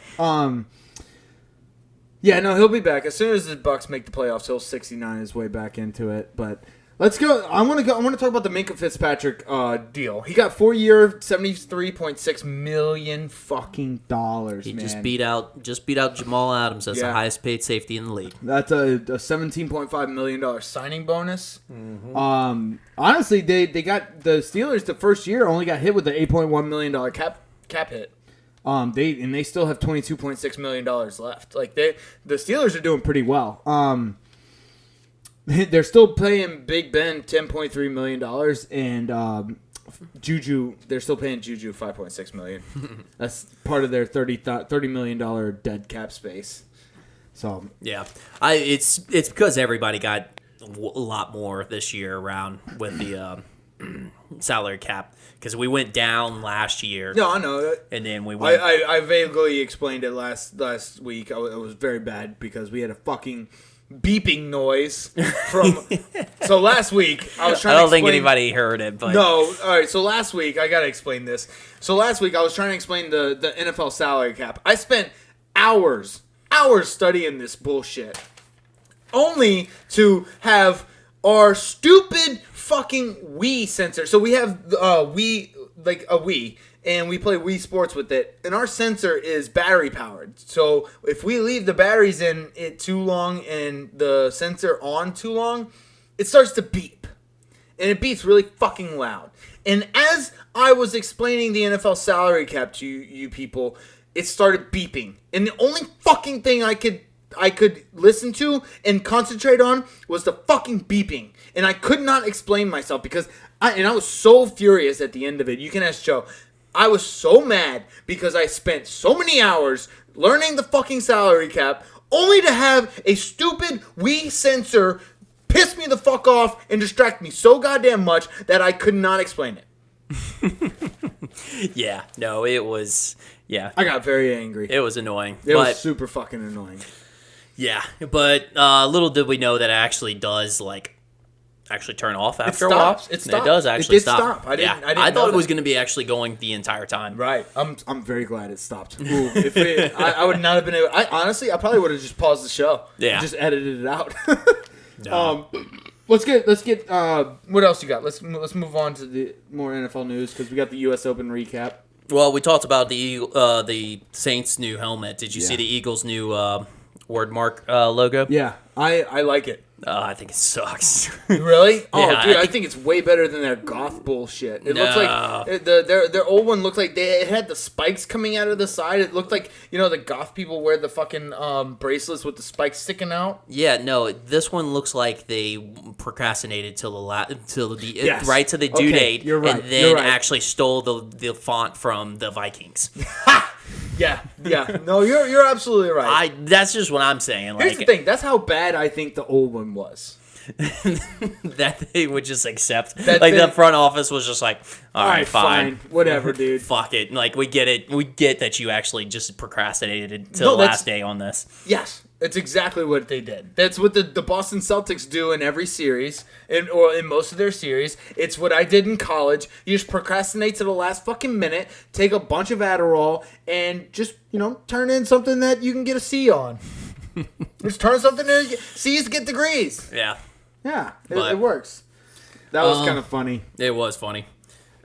Yeah, no, he'll be back as soon as the Bucks make the playoffs. He'll 69 his way back into it. But let's go. I want to talk about the Minkah Fitzpatrick deal. He got 4-year, $73.6 million fucking dollars. He man. just beat out Jamal Adams as the highest paid safety in the league. That's a $17.5 million signing bonus. Mm-hmm. Honestly, they got the Steelers the first year only got hit with the $8.1 million cap hit. They still have $22.6 million left. Like the Steelers are doing pretty well. They're still paying Big Ben $10.3 million, and Juju. They're still paying Juju $5.6 million. That's part of their $30 million dead cap space. So yeah, it's because everybody got a lot more this year around with the salary cap. Because we went down last year. No, I know. And then we went. I vaguely explained it last week. It was very bad because we had a fucking beeping noise from. So last week I was trying. I don't think anybody heard it, but no. All right. So last week I gotta explain this. So last week I was trying to explain the NFL salary cap. I spent hours studying this bullshit, only to have our stupid fucking Wii sensor. So we have Wii, like a Wii, and we play Wii Sports with it. And our sensor is battery powered. So if we leave the batteries in it too long and the sensor on too long, it starts to beep. And it beeps really fucking loud. And as I was explaining the NFL salary cap to you people, it started beeping. And the only fucking thing I could listen to and concentrate on was the fucking beeping. And I could not explain myself because I was so furious at the end of it. You can ask Joe. I was so mad because I spent so many hours learning the fucking salary cap only to have a stupid Wii sensor piss me the fuck off and distract me so goddamn much that I could not explain it. Yeah, no, it was Yeah. I got very angry. It was annoying. It was super fucking annoying. Yeah, but little did we know that it actually does, like, actually turn off after a while. It stops. It does actually It did stop. I didn't I thought know it was that. going to be actually going the entire time. Right. I'm very glad it stopped. Ooh, I would not have been able. I probably would have just paused the show. Yeah. And just edited it out. No. Let's get. What else you got? Let's move on to the more NFL news because we got the U.S. Open recap. Well, we talked about the Saints' new helmet. Did you see Yeah. the Eagles' new word mark logo? Yeah, I like it. I think it sucks. Really? Oh, Yeah, dude, I I think it's way better than their goth bullshit. It looks No. like their old one looked like it had the spikes coming out of the side. It looked like the goth people wear the fucking bracelets with the spikes sticking out. Yeah, no, this one looks like they procrastinated till the Yes. right to the due Okay, date, you're right, and then you're right. actually stole the font from the Vikings. Yeah. No, you're absolutely right. That's just what I'm saying. Here's Like the thing. That's how bad I think the old one was. that they would just accept. That Like they- the front office was just like, all right, fine. Whatever, dude. Fuck it. Like we get it. We get that you actually just procrastinated till No, the that's- last day on this. Yes, it's exactly what they did. That's what the Boston Celtics do in every series, or in most of their series. It's what I did in college. You just procrastinate to the last fucking minute, take a bunch of Adderall, and just turn in something that you can get a C on. Just turn something in. C's get degrees. Yeah, Yeah, But- it works. That was kind of funny. it was funny.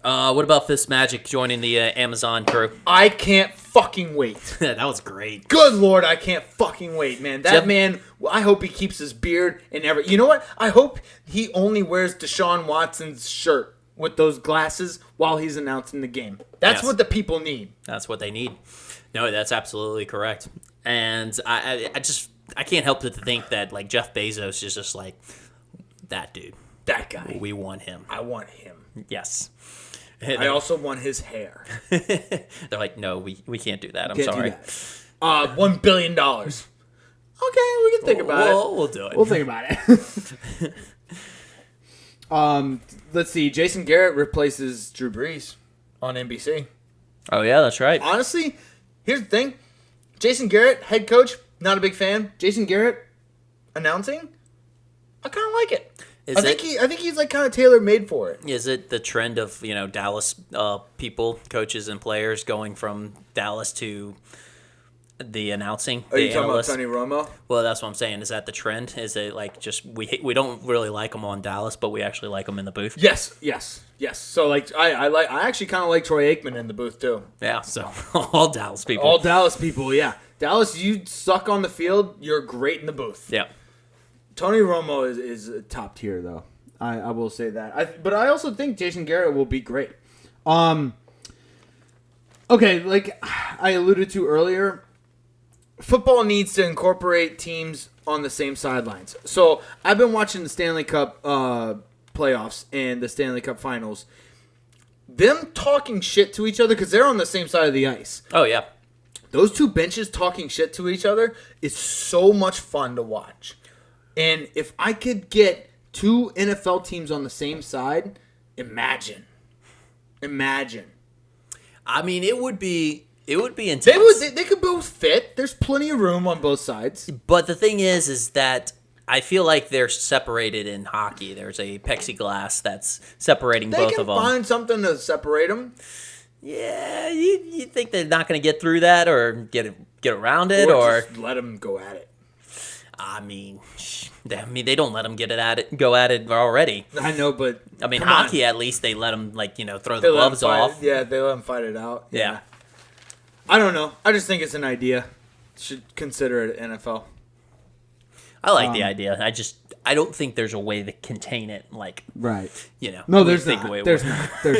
What about Fitzmagic joining the Amazon crew? I can't fucking wait. That was great. Good Lord, I can't fucking wait, man. That Jeff- man, I hope he keeps his beard and everything. You know what? I hope he only wears Deshaun Watson's shirt with those glasses while he's announcing the game. That's Yes. what the people need. That's what they need. No, that's absolutely correct. And I can't help but to think that like Jeff Bezos is just like that dude. That guy. We want him. I want him. Yes. I also want his hair. They're like, no, we can't do that. I'm Can't do sorry. that. $1 billion. Okay, we can think about it. We'll do it. We'll think about it. Let's see. Jason Garrett replaces Drew Brees on NBC. Oh yeah, that's right. Honestly, here's the thing. Jason Garrett, head coach, not a big fan. Jason Garrett announcing, I kind of like it. I think he's like kind of tailor made for it. Is it the trend of Dallas people, coaches, and players going from Dallas to the announcing? Are you the talking analysts? about Tony Romo? Well, that's what I'm saying. Is that the trend? Is it like just we don't really like them on Dallas, but we actually like them in the booth? Yes. So like I actually kind of like Troy Aikman in the booth too. Yeah. So all Dallas people. All Dallas people, yeah. Dallas, you suck on the field. You're great in the booth. Yeah. Tony Romo is top tier though. I will say that. But I also think Jason Garrett will be great. Okay, like I alluded to earlier, football needs to incorporate teams on the same sidelines. So I've been watching the Stanley Cup playoffs and the Stanley Cup finals. Them talking shit to each other because they're on the same side of the ice. Oh yeah. Those two benches talking shit to each other is so much fun to watch. And if I could get two NFL teams on the same side, imagine. I mean, it would be intense. They could both fit. There's plenty of room on both sides. But the thing is that I feel like they're separated in hockey. There's a plexiglass that's separating They both can of them. find something to separate them. Yeah, you think they're not going to get through that or get around it, or just let them go at it. I mean, they don't let them go at it already. I know, but I mean, come hockey on. at least they let them throw They the let 'em gloves fight off. it. Yeah, they let them fight it out. Yeah. I don't know. I just think it's an idea. Should consider it NFL. I like the idea. I don't think there's a way to contain it. Right. No, There's not. There's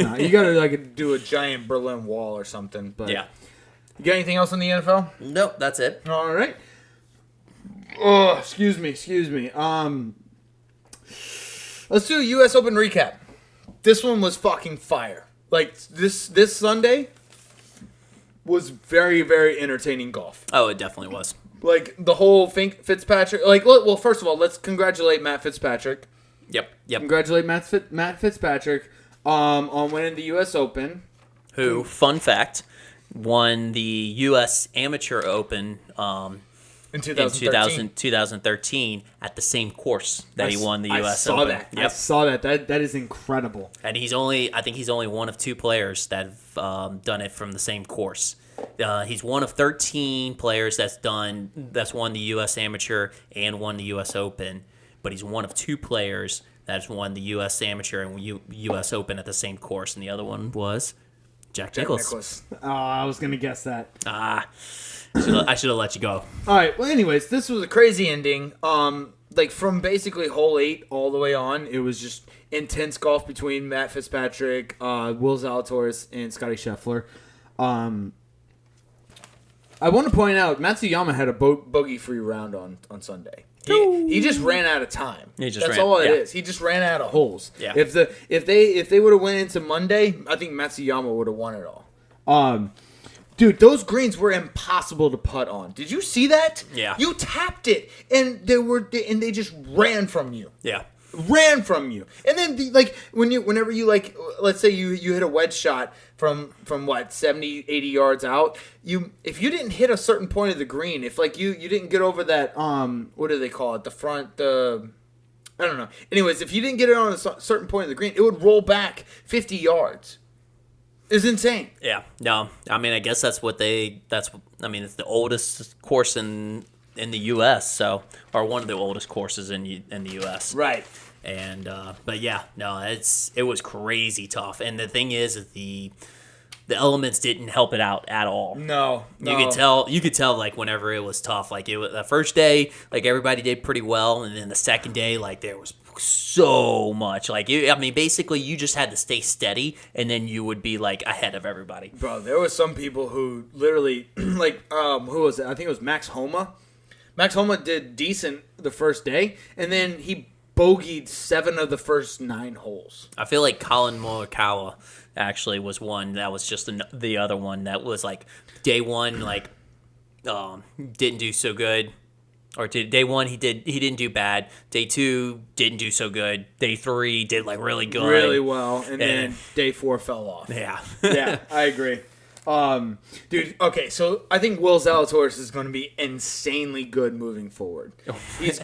not. You gotta do a giant Berlin Wall or something. But Yeah. You got anything else in the NFL? Nope, that's it. All right. Oh, excuse me. Let's do a U.S. Open recap. This one was fucking fire. Like this Sunday was very, very entertaining golf. Oh, it definitely was. Like the whole Fitzpatrick. Well, first of all, let's congratulate Matt Fitzpatrick. Yep. Congratulate Matt Fitzpatrick on winning the U.S. Open. Who? Fun fact. won the U.S. Amateur Open In in 2013. 2013 at the same course that he won the U.S. I saw Open. that. I Yep. saw that. That is incredible. And I think he's only one of 2 players that have done it from the same course. He's one of 13 players that's won the U.S. Amateur and won the U.S. Open, but he's one of 2 players that's won the U.S. Amateur and U.S. Open at the same course, and the other one was Jack Nicklaus. Oh, I was gonna guess that. I should have let you go. All right. Well, anyways, this was a crazy ending. Like from basically hole 8 all the way on, it was just intense golf between Matt Fitzpatrick, Will Zalatoris, and Scotty Scheffler. I want to point out Matsuyama had a bogey-free round on Sunday. He just ran out of time. That's all it is. He just ran out of holes. Yeah. If they would have went into Monday, I think Matsuyama would have won it all. Dude, those greens were impossible to putt on. Did you see that? Yeah. You tapped it, and they just ran from you. Yeah. Ran from you. And then whenever you let's say you hit a wedge shot from what 70 80 yards out, if you didn't hit a certain point of the green, if you didn't get over that what do they call it, I don't know. Anyways, if you didn't get it on a certain point of the green, it would roll back 50 yards. It's insane. Yeah. No. I mean, I guess it's the oldest course in the U.S. or one of the oldest courses in the U.S. Right. And but yeah, no, it was crazy tough. And the thing is that the elements didn't help it out at all. No. You could tell like whenever it was tough. Like it was the first day, like everybody did pretty well, and then the second day, like there was so much. Like basically you just had to stay steady, and then you would be like ahead of everybody. Bro, there was some people who literally who was it? I think it was Max Homa. Max Homa did decent the first day, and then he bogeyed 7 of the first 9 holes. I feel like Colin Morikawa actually was one that was just the other one that was like day 1 didn't do so good, or day 1 he didn't do bad. Day 2 didn't do so good. Day 3 did like really good, really well, and then day 4 fell off. Yeah, yeah, I agree. Dude, okay, so I think Will Zalatoris is going to be insanely good moving forward. Is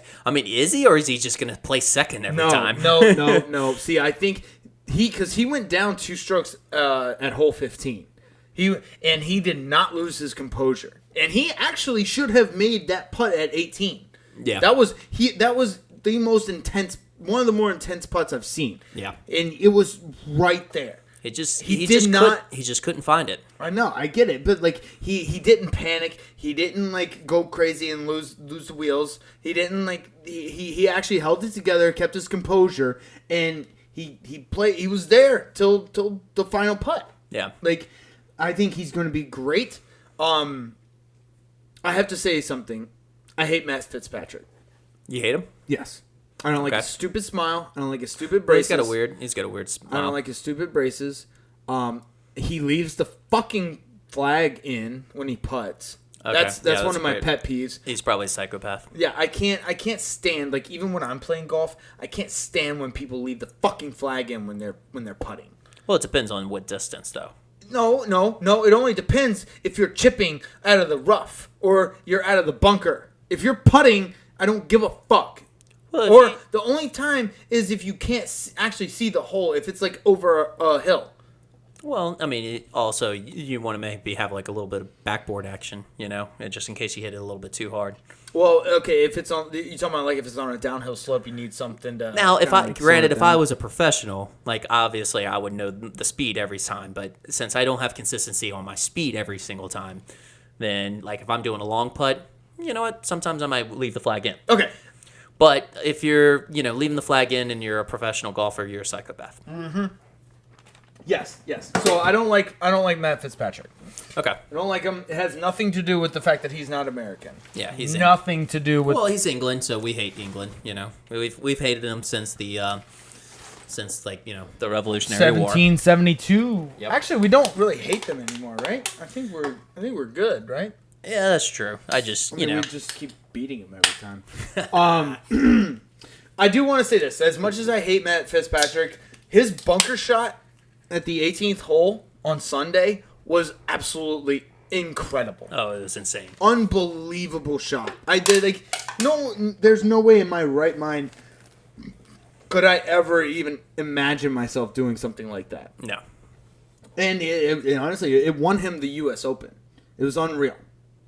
he, or is he just going to play second every time? No. See, I think because he went down 2 strokes at hole 15. He did not lose his composure, and he actually should have made that putt at 18. Yeah, that was the most intense, one of the more intense putts I've seen. Yeah, and it was right there. He just couldn't find it. I know, I get it, but he didn't panic. He didn't go crazy and lose the wheels. He didn't he actually held it together, kept his composure, and he played. He was there till the final putt. Yeah, I think he's going to be great. I have to say something. I hate Matt Fitzpatrick. You hate him? Yes. I don't like his stupid smile. I don't like his stupid braces. He's got a weird smile. I don't like his stupid braces. He leaves the fucking flag in when he putts. Okay. That's one of my pet peeves. He's probably a psychopath. Yeah, I can't stand even when I'm playing golf, I can't stand when people leave the fucking flag in when they're putting. Well, it depends on what distance though. No. It only depends if you're chipping out of the rough or you're out of the bunker. If you're putting, I don't give a fuck. Well, the only time is if you can't actually see the hole, if it's over a hill. Well, I mean, also you want to maybe have a little bit of backboard action, just in case you hit it a little bit too hard. Well, okay, if it's on, you talking about if it's on a downhill slope, you need something to. Now, if I was a professional, obviously I would know the speed every time, but since I don't have consistency on my speed every single time, then if I'm doing a long putt, you know what? Sometimes I might leave the flag in. Okay. But if you're, leaving the flag in and you're a professional golfer, you're a psychopath. Mm-hmm. Yes. So I don't like Matt Fitzpatrick. Okay. I don't like him. It has nothing to do with the fact that he's not American. Yeah, he's nothing to do with. Well, he's England, so we hate England. We've hated him since the Revolutionary War. 1772. Yep. Actually, we don't really hate them anymore, right? I think we're good, right? Yeah, that's true. We just keep beating him every time. I do want to say this. As much as I hate Matt Fitzpatrick, his bunker shot at the 18th hole on Sunday was absolutely incredible. Oh, it was insane. Unbelievable shot. I did there's no way in my right mind could I ever even imagine myself doing something like that. No. And it honestly, it won him the U.S. Open. It was unreal.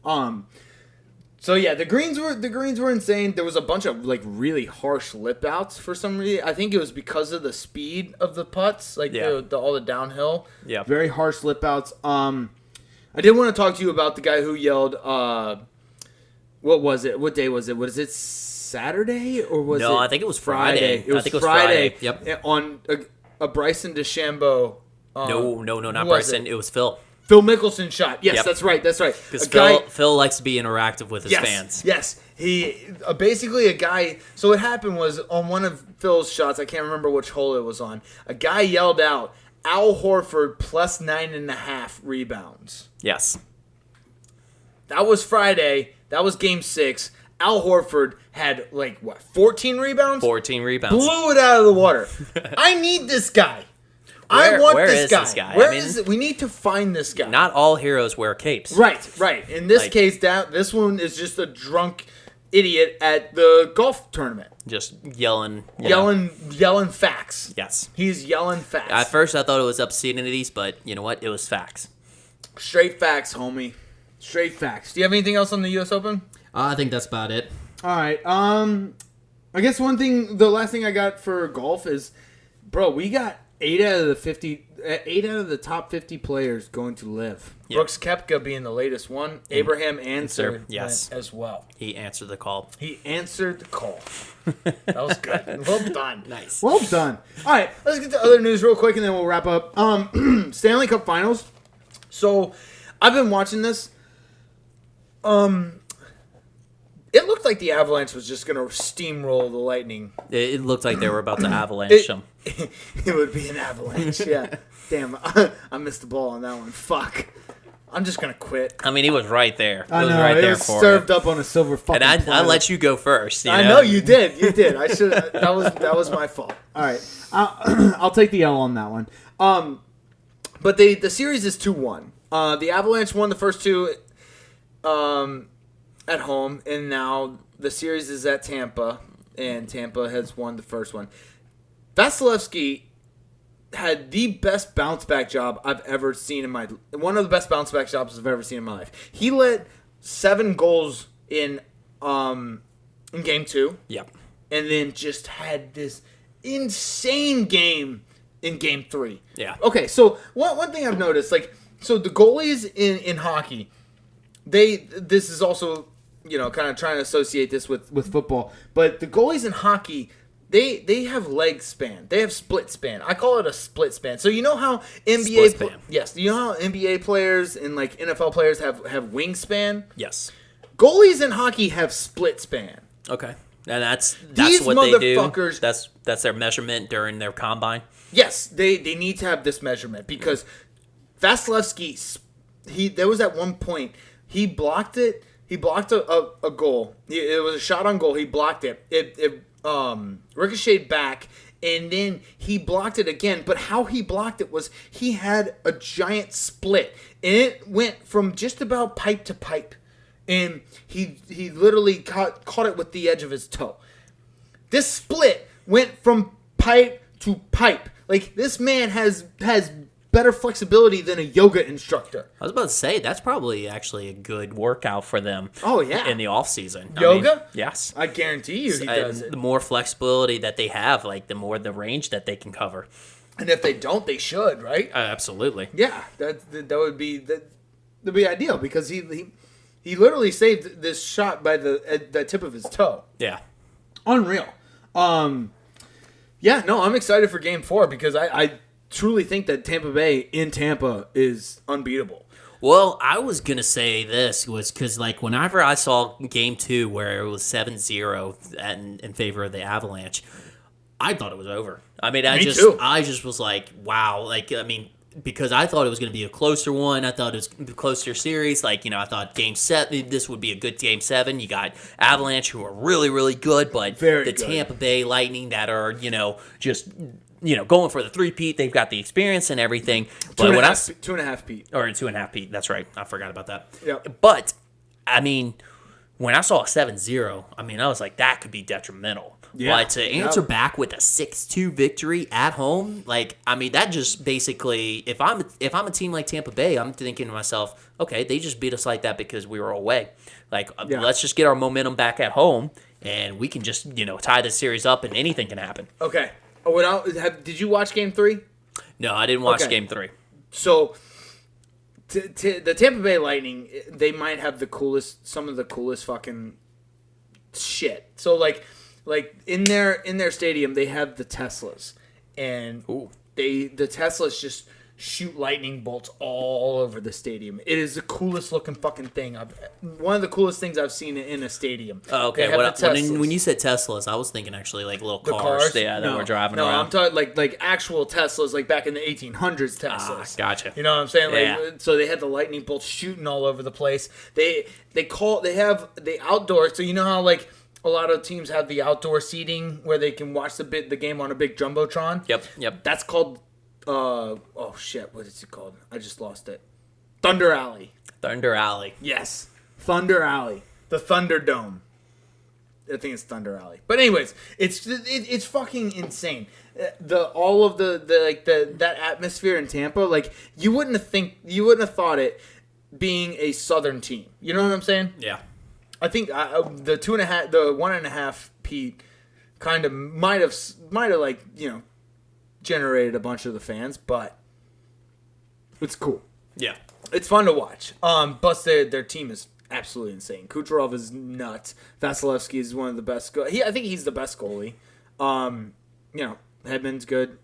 So yeah, the greens were insane. There was a bunch of like really harsh lip outs for some reason. I think it was because of the speed of the putts, like all the downhill. Yeah. Very harsh lip outs. I did want to talk to you about the guy who yelled. What was it? What day was it? Was it Saturday or was it? No, I think it was Friday. It was Friday. Yep. On a Bryson DeChambeau. No, not Bryson. It was Phil. Phil Mickelson shot. Yes, Yep. That's right. Because Phil likes to be interactive with his fans. Yes, he basically a guy. So what happened was on one of Phil's shots, I can't remember which hole it was on. A guy yelled out, "Al Horford plus 9.5 rebounds." Yes. That was Friday. That was Game 6. Al Horford had 14 rebounds. 14 rebounds. Blew it out of the water. I need this guy. I want this guy. Where is it? We need to find this guy. Not all heroes wear capes. Right. In this case, this one is just a drunk idiot at the golf tournament. Just yelling facts. Yes. He's yelling facts. At first, I thought it was obscenities, but you know what? It was facts. Straight facts, homie. Straight facts. Do you have anything else on the U.S. Open? I think that's about it. All right. I guess the last thing I got for golf is, bro, we got 8 out of the top 50 players going to LIV. Yep. Brooks Koepka being the latest one. Abraham Ancer as well. He answered the call. That was good. Well done. Nice. Well done. All right, let's get to other news real quick and then we'll wrap up. Stanley Cup Finals. So, I've been watching this. It looked like the Avalanche was just going to steamroll the Lightning. It looked like they were about to avalanche them. It would be an avalanche, yeah. Damn, I missed the ball on that one. Fuck. I'm just going to quit. I mean, he was right there. I know, it was served up on a silver fucking platter. And I let you go first. I know, you did. I should. That was my fault. All right. I'll take the L on that one. But the series is 2-1. The Avalanche won the first two at home, and now the series is at Tampa, and Tampa has won the first one. Vasilevsky had the best bounce back job I've ever seen one of the best bounce back jobs I've ever seen in my life. He let 7 goals in Game 2. Yep. And then just had this insane game in Game 3. Yeah. Okay, so one thing I've noticed, so the goalies in hockey, this is also, kind of trying to associate this with football, but the goalies in hockey, they have leg span. They have split span. I call it a split span. So you know how you know how NBA players and NFL players have wingspan? Yes. Goalies in hockey have split span. Okay. And that's These what they do. motherfuckers- That's their measurement during their combine. Yes, they need to have this measurement because Vasilevsky, there was at one point he blocked it. He blocked a goal. It was a shot on goal. He blocked it. It ricocheted back, and then he blocked it again. But how he blocked it was he had a giant split, and it went from just about pipe to pipe, and he literally caught it with the edge of his toe. This split went from pipe to pipe. This man has better flexibility than a yoga instructor. I was about to say, that's probably actually a good workout for them. Oh, yeah. In the off season. Yoga? Yes. I guarantee you he does it. The more flexibility that they have, the more the range that they can cover. And if they don't, they should, right? Absolutely. Yeah, that would be ideal because he literally saved this shot by the tip of his toe. Yeah. Unreal. Yeah, no, I'm excited for Game 4 because I truly think that Tampa Bay in Tampa is unbeatable. Well, I was going to say this was because, whenever I saw Game 2 where it was 7-0 in favor of the Avalanche, I thought it was over. I mean, I just was like, wow. Because I thought it was going to be a closer one. I thought it was a closer series. I thought Game 7, this would be a good Game 7. You got Avalanche, who are really, really good, but Very the good. Tampa Bay Lightning that are, just going for the three-peat. They've got the experience and everything. Two But and a half Pete. or 2.5-peat. That's right. I forgot about that. Yep. But I mean, when I saw a 7-0, I mean, I was like, that could be detrimental. Yeah. But to answer back with a 6-2 victory at home, like, I mean, that just basically, if I'm a team like Tampa Bay, I'm thinking to myself, okay, they just beat us like that because we were away. Like, let's just get our momentum back at home, and we can just tie this series up, and anything can happen. Okay. Did you watch Game 3? No, I didn't watch Game 3. So, the Tampa Bay Lightning, they might have some of the coolest fucking shit. So, like in their stadium, they have the Teslas, and the Teslas just shoot lightning bolts all over the stadium. It is the coolest looking fucking thing. One of the coolest things I've seen in a stadium. Oh, okay. When you said Teslas, I was thinking actually like little cars. Yeah, that were driving around. No, I'm talking like actual Teslas, like back in the 1800s Teslas. Gotcha. You know what I'm saying? Yeah. So they had the lightning bolts shooting all over the place. They have the outdoor. So you know how like a lot of teams have the outdoor seating where they can watch the game on a big jumbotron. Yep. That's called. Oh shit! What is it called? I just lost it. Thunder Alley. Thunder Alley. Yes, Thunder Alley. The Thunderdome. I think it's Thunder Alley. But anyways, it's fucking insane. That atmosphere in Tampa, like you wouldn't have thought it being a Southern team. You know what I'm saying? Yeah. I think the 1.5 Pete kind of might have like generated a bunch of the fans, but it's cool. Yeah. It's fun to watch. Plus their team is absolutely insane. Kucherov is nuts. Vasilevsky is one of the best. I think he's the best goalie. Hedman's good.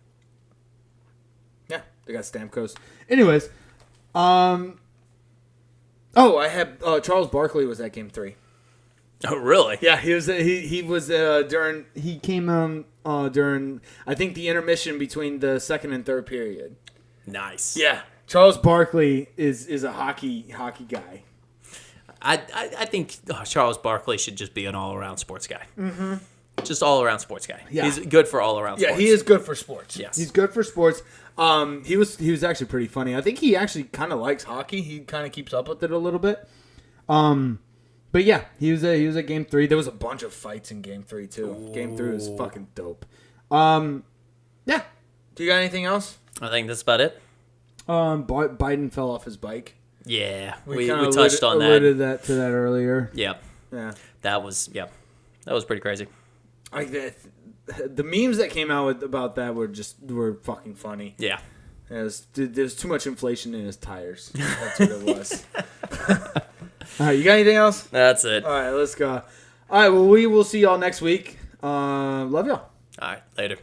Yeah, they got Stamkos. Anyways, I had Charles Barkley was at Game 3. Oh, really? Yeah, he was during he came during I think the intermission between the second and third period. Nice. Yeah, Charles Barkley is a hockey guy. I think Charles Barkley should just be an all-around sports guy. Mm-hmm. Just all-around sports guy. Yeah. He's good for all-around sports. Yeah, he is good for sports. Yes. He's good for sports. He was actually pretty funny. I think he actually kind of likes hockey. He kind of keeps up with it a little bit. But yeah, he was at Game 3. There was a bunch of fights in Game 3 too. Ooh. Game 3 was fucking dope. Yeah. Do you got anything else? I think that's about it. Biden fell off his bike. Yeah, we touched on that. Alluded to that earlier. Yep. Yeah. That was pretty crazy. Like the memes that came out about that were fucking funny. Yeah. There's too much inflation in his tires. That's what it was. All right, you got anything else? That's it. All right, let's go. All right, well, we will see y'all next week. Love y'all. All right, later.